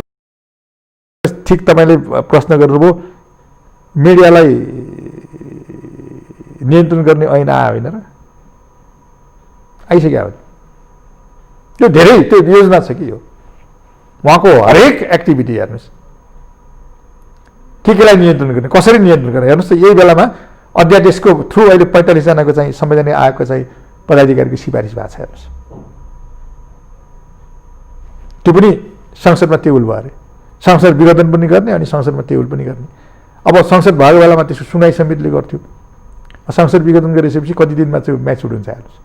ठिक तपाईँले प्रश्न गर्नुभयो, मिडियालाई नियन्त्रण गर्ने ऐन आयो होइन र? आइसक्यो। त्यो धेरै त्यो योजना छ कि यो उहाँको हरेक एक्टिभिटी। हेर्नुहोस्, केलाई नियन्त्रण गर्ने, कसरी नियन्त्रण गर्ने। हेर्नुहोस् त, यही बेलामा अध्यादेशको थ्रु अहिले 45 जनाको चाहिँ संवैधानिक आयोगको चाहिँ पदाधिकारीको सिफारिस भएको छ। हेर्नुहोस्, त्यो पनि संसदमा टेबल भयो अरे। संसद विघटन पनि गर्ने अनि संसदमा टेबल पनि गर्ने। अब संसद भएको बेलामा त्यसको सुनाइ समितिले गर्थ्यो। संसद विघटन गरिसकेपछि कति दिनमा चाहिँ म्याचुर हुन्छ। हेर्नुहोस्,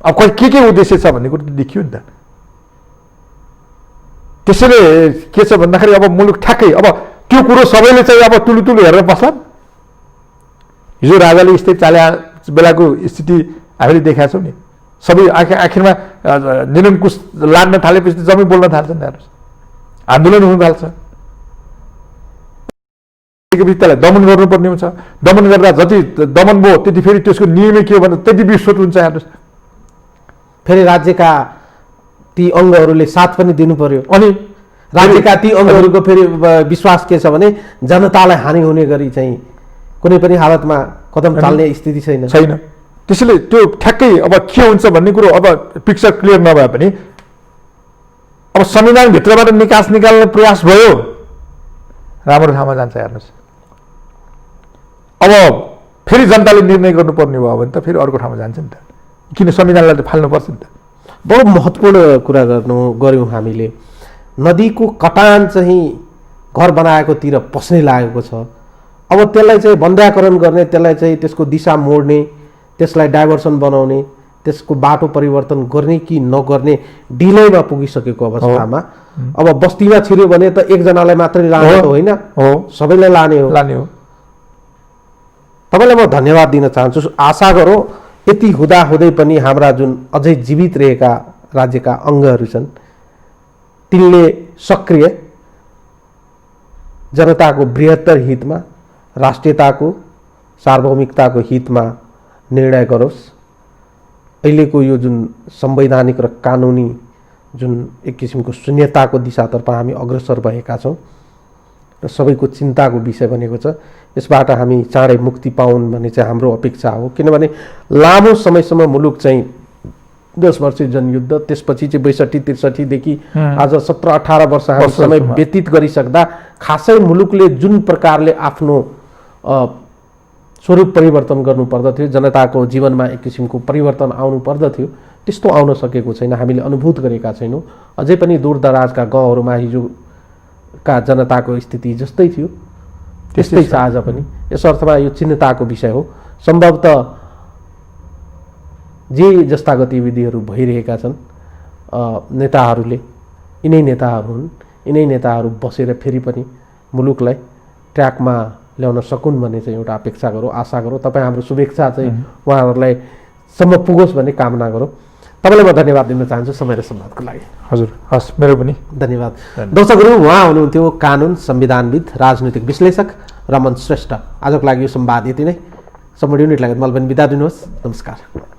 अब के उद्देश्य छ भन्ने कुरो त देखियो नि त। त्यसैले के छ भन्दाखेरि अब मुलुक ठ्याक्कै अब त्यो कुरो सबैले चाहिँ अब तुलु हेरेर बस्छन्। हिजो राजाले यस्तै चाले बेलाको स्थिति हामीले देखाएको छौँ नि। सबै आखिरमा निरङ्कुश लाड्न थालेपछि जम्मै बोल्न थाल्छन्। हेर्नुहोस्, आन्दोलन हुन थाल्छ। त्यसलाई दमन गर्नुपर्ने हुन्छ। दमन गर्दा जति दमन भयो त्यति फेरि त्यसको नियमै के हो भने त्यति विस्फोट हुन्छ। हेर्नुहोस्, फेरि राज्यका ती अङ्गहरूले साथ पनि दिनु पर्यो। अनि राज्यका ती अङ्गहरूको फेरि विश्वास के छ भने जनतालाई हानि हुने गरी चाहिँ कुनै पनि हालतमा कदम चाल्ने स्थिति छैन। त्यसैले त्यो ठ्याक्कै अब के हुन्छ भन्ने कुरो अब पिक्चर क्लियर नभए पनि अब संविधानभित्रबाट निकास निकाल्ने प्रयास भयो, राम्रो ठाउँमा जान्छ। हेर्नुहोस्, अब फेरि जनताले निर्णय गर्नुपर्ने भयो भने त फेरि अर्को ठाउँमा जान्छ नि त। किन संविधानलाई त फाल्नुपर्छ नि त। बडो महत्त्वपूर्ण कुरा गऱ्यौँ हामीले। नदीको कटान चाहिँ घर बनाएकोतिर पस्नै लागेको छ। अब त्यसलाई चाहिँ बन्ध्याकरण गर्ने, त्यसलाई चाहिँ त्यसको दिशा मोड्ने, त्यसलाई डाइभर्सन बनाउने, त्यसको बाटो परिवर्तन गर्ने कि नगर्ने डिलेमा पुगिसकेको अवस्थामा अब बस्तीमा छिर्यो भने त एकजनालाई मात्रै लाने त होइन, सबैलाई लाने हो। तपाईँलाई म धन्यवाद दिन चाहन्छु। आशा गरौँ यति हुँदाहुँदै पनि हाम्रा जुन अझै जीवित रहेका राज्यका अङ्गहरू छन् तिनले सक्रिय जनताको बृहत्तर हितमा, राष्ट्रियताको सार्वभौमिकताको हितमा निर्णय गरोस्। अहिलेको यो जुन संवैधानिक र कानुनी जुन एक किसिमको शून्यताको दिशातर्फ हामी अग्रसर भएका छौँ र सबैको चिन्ताको विषय बनेको छ, यसबाट हामी चाँडै मुक्ति पाउन् भन्ने चाहिँ हाम्रो अपेक्षा हो। किनभने लामो समयसम्म मुलुक चाहिँ 10 वर्षीय जनयुद्ध, त्यसपछि चाहिँ 62-63 देखि आज 17-18 वर्ष हामी समय व्यतीत गरिसक्दा खासै मुलुकले जुन प्रकारले आफ्नो स्वरूप परिवर्तन गर्नुपर्दथ्यो, जनताको जीवनमा एक किसिमको परिवर्तन आउनु पर्दथ्यो, त्यस्तो आउन सकेको छैन। हामीले अनुभूत गरेका छैनौँ। अझै पनि दूरदराजका गाउँहरूमा हिजोका जनताको स्थिति जस्तै थियो त्यस्तै छ आज पनि। यस अर्थमा यो चिन्ताको विषय हो। सम्भवतः जे जस्ता गतिविधिहरू भइरहेका छन् नेताहरूले, यिनै नेताहरू हुन्, यिनै नेताहरू बसेर फेरि पनि मुलुकलाई ट्र्याकमा ल्याउन सकुन् भन्ने चाहिँ एउटा अपेक्षा गरौँ, आशा गरौँ। तपाईँ हाम्रो शुभेच्छा चाहिँ उहाँहरूलाई सम्म पुगोस् भन्ने कामना गरौँ। तपाईँलाई म धन्यवाद दिन चाहन्छु समय र संवादको लागि। हजुर, हस्, मेरो पनि धन्यवाद। दर्शकहरू, उहाँ हुनुहुन्थ्यो कानुन संविधानविद राजनीतिक विश्लेषक रमन श्रेष्ठ। आजको लागि यो संवाद यति नै। सम्पूर्ण युनिट लगायत मलाई पनि बिदा दिनुहोस्। नमस्कार।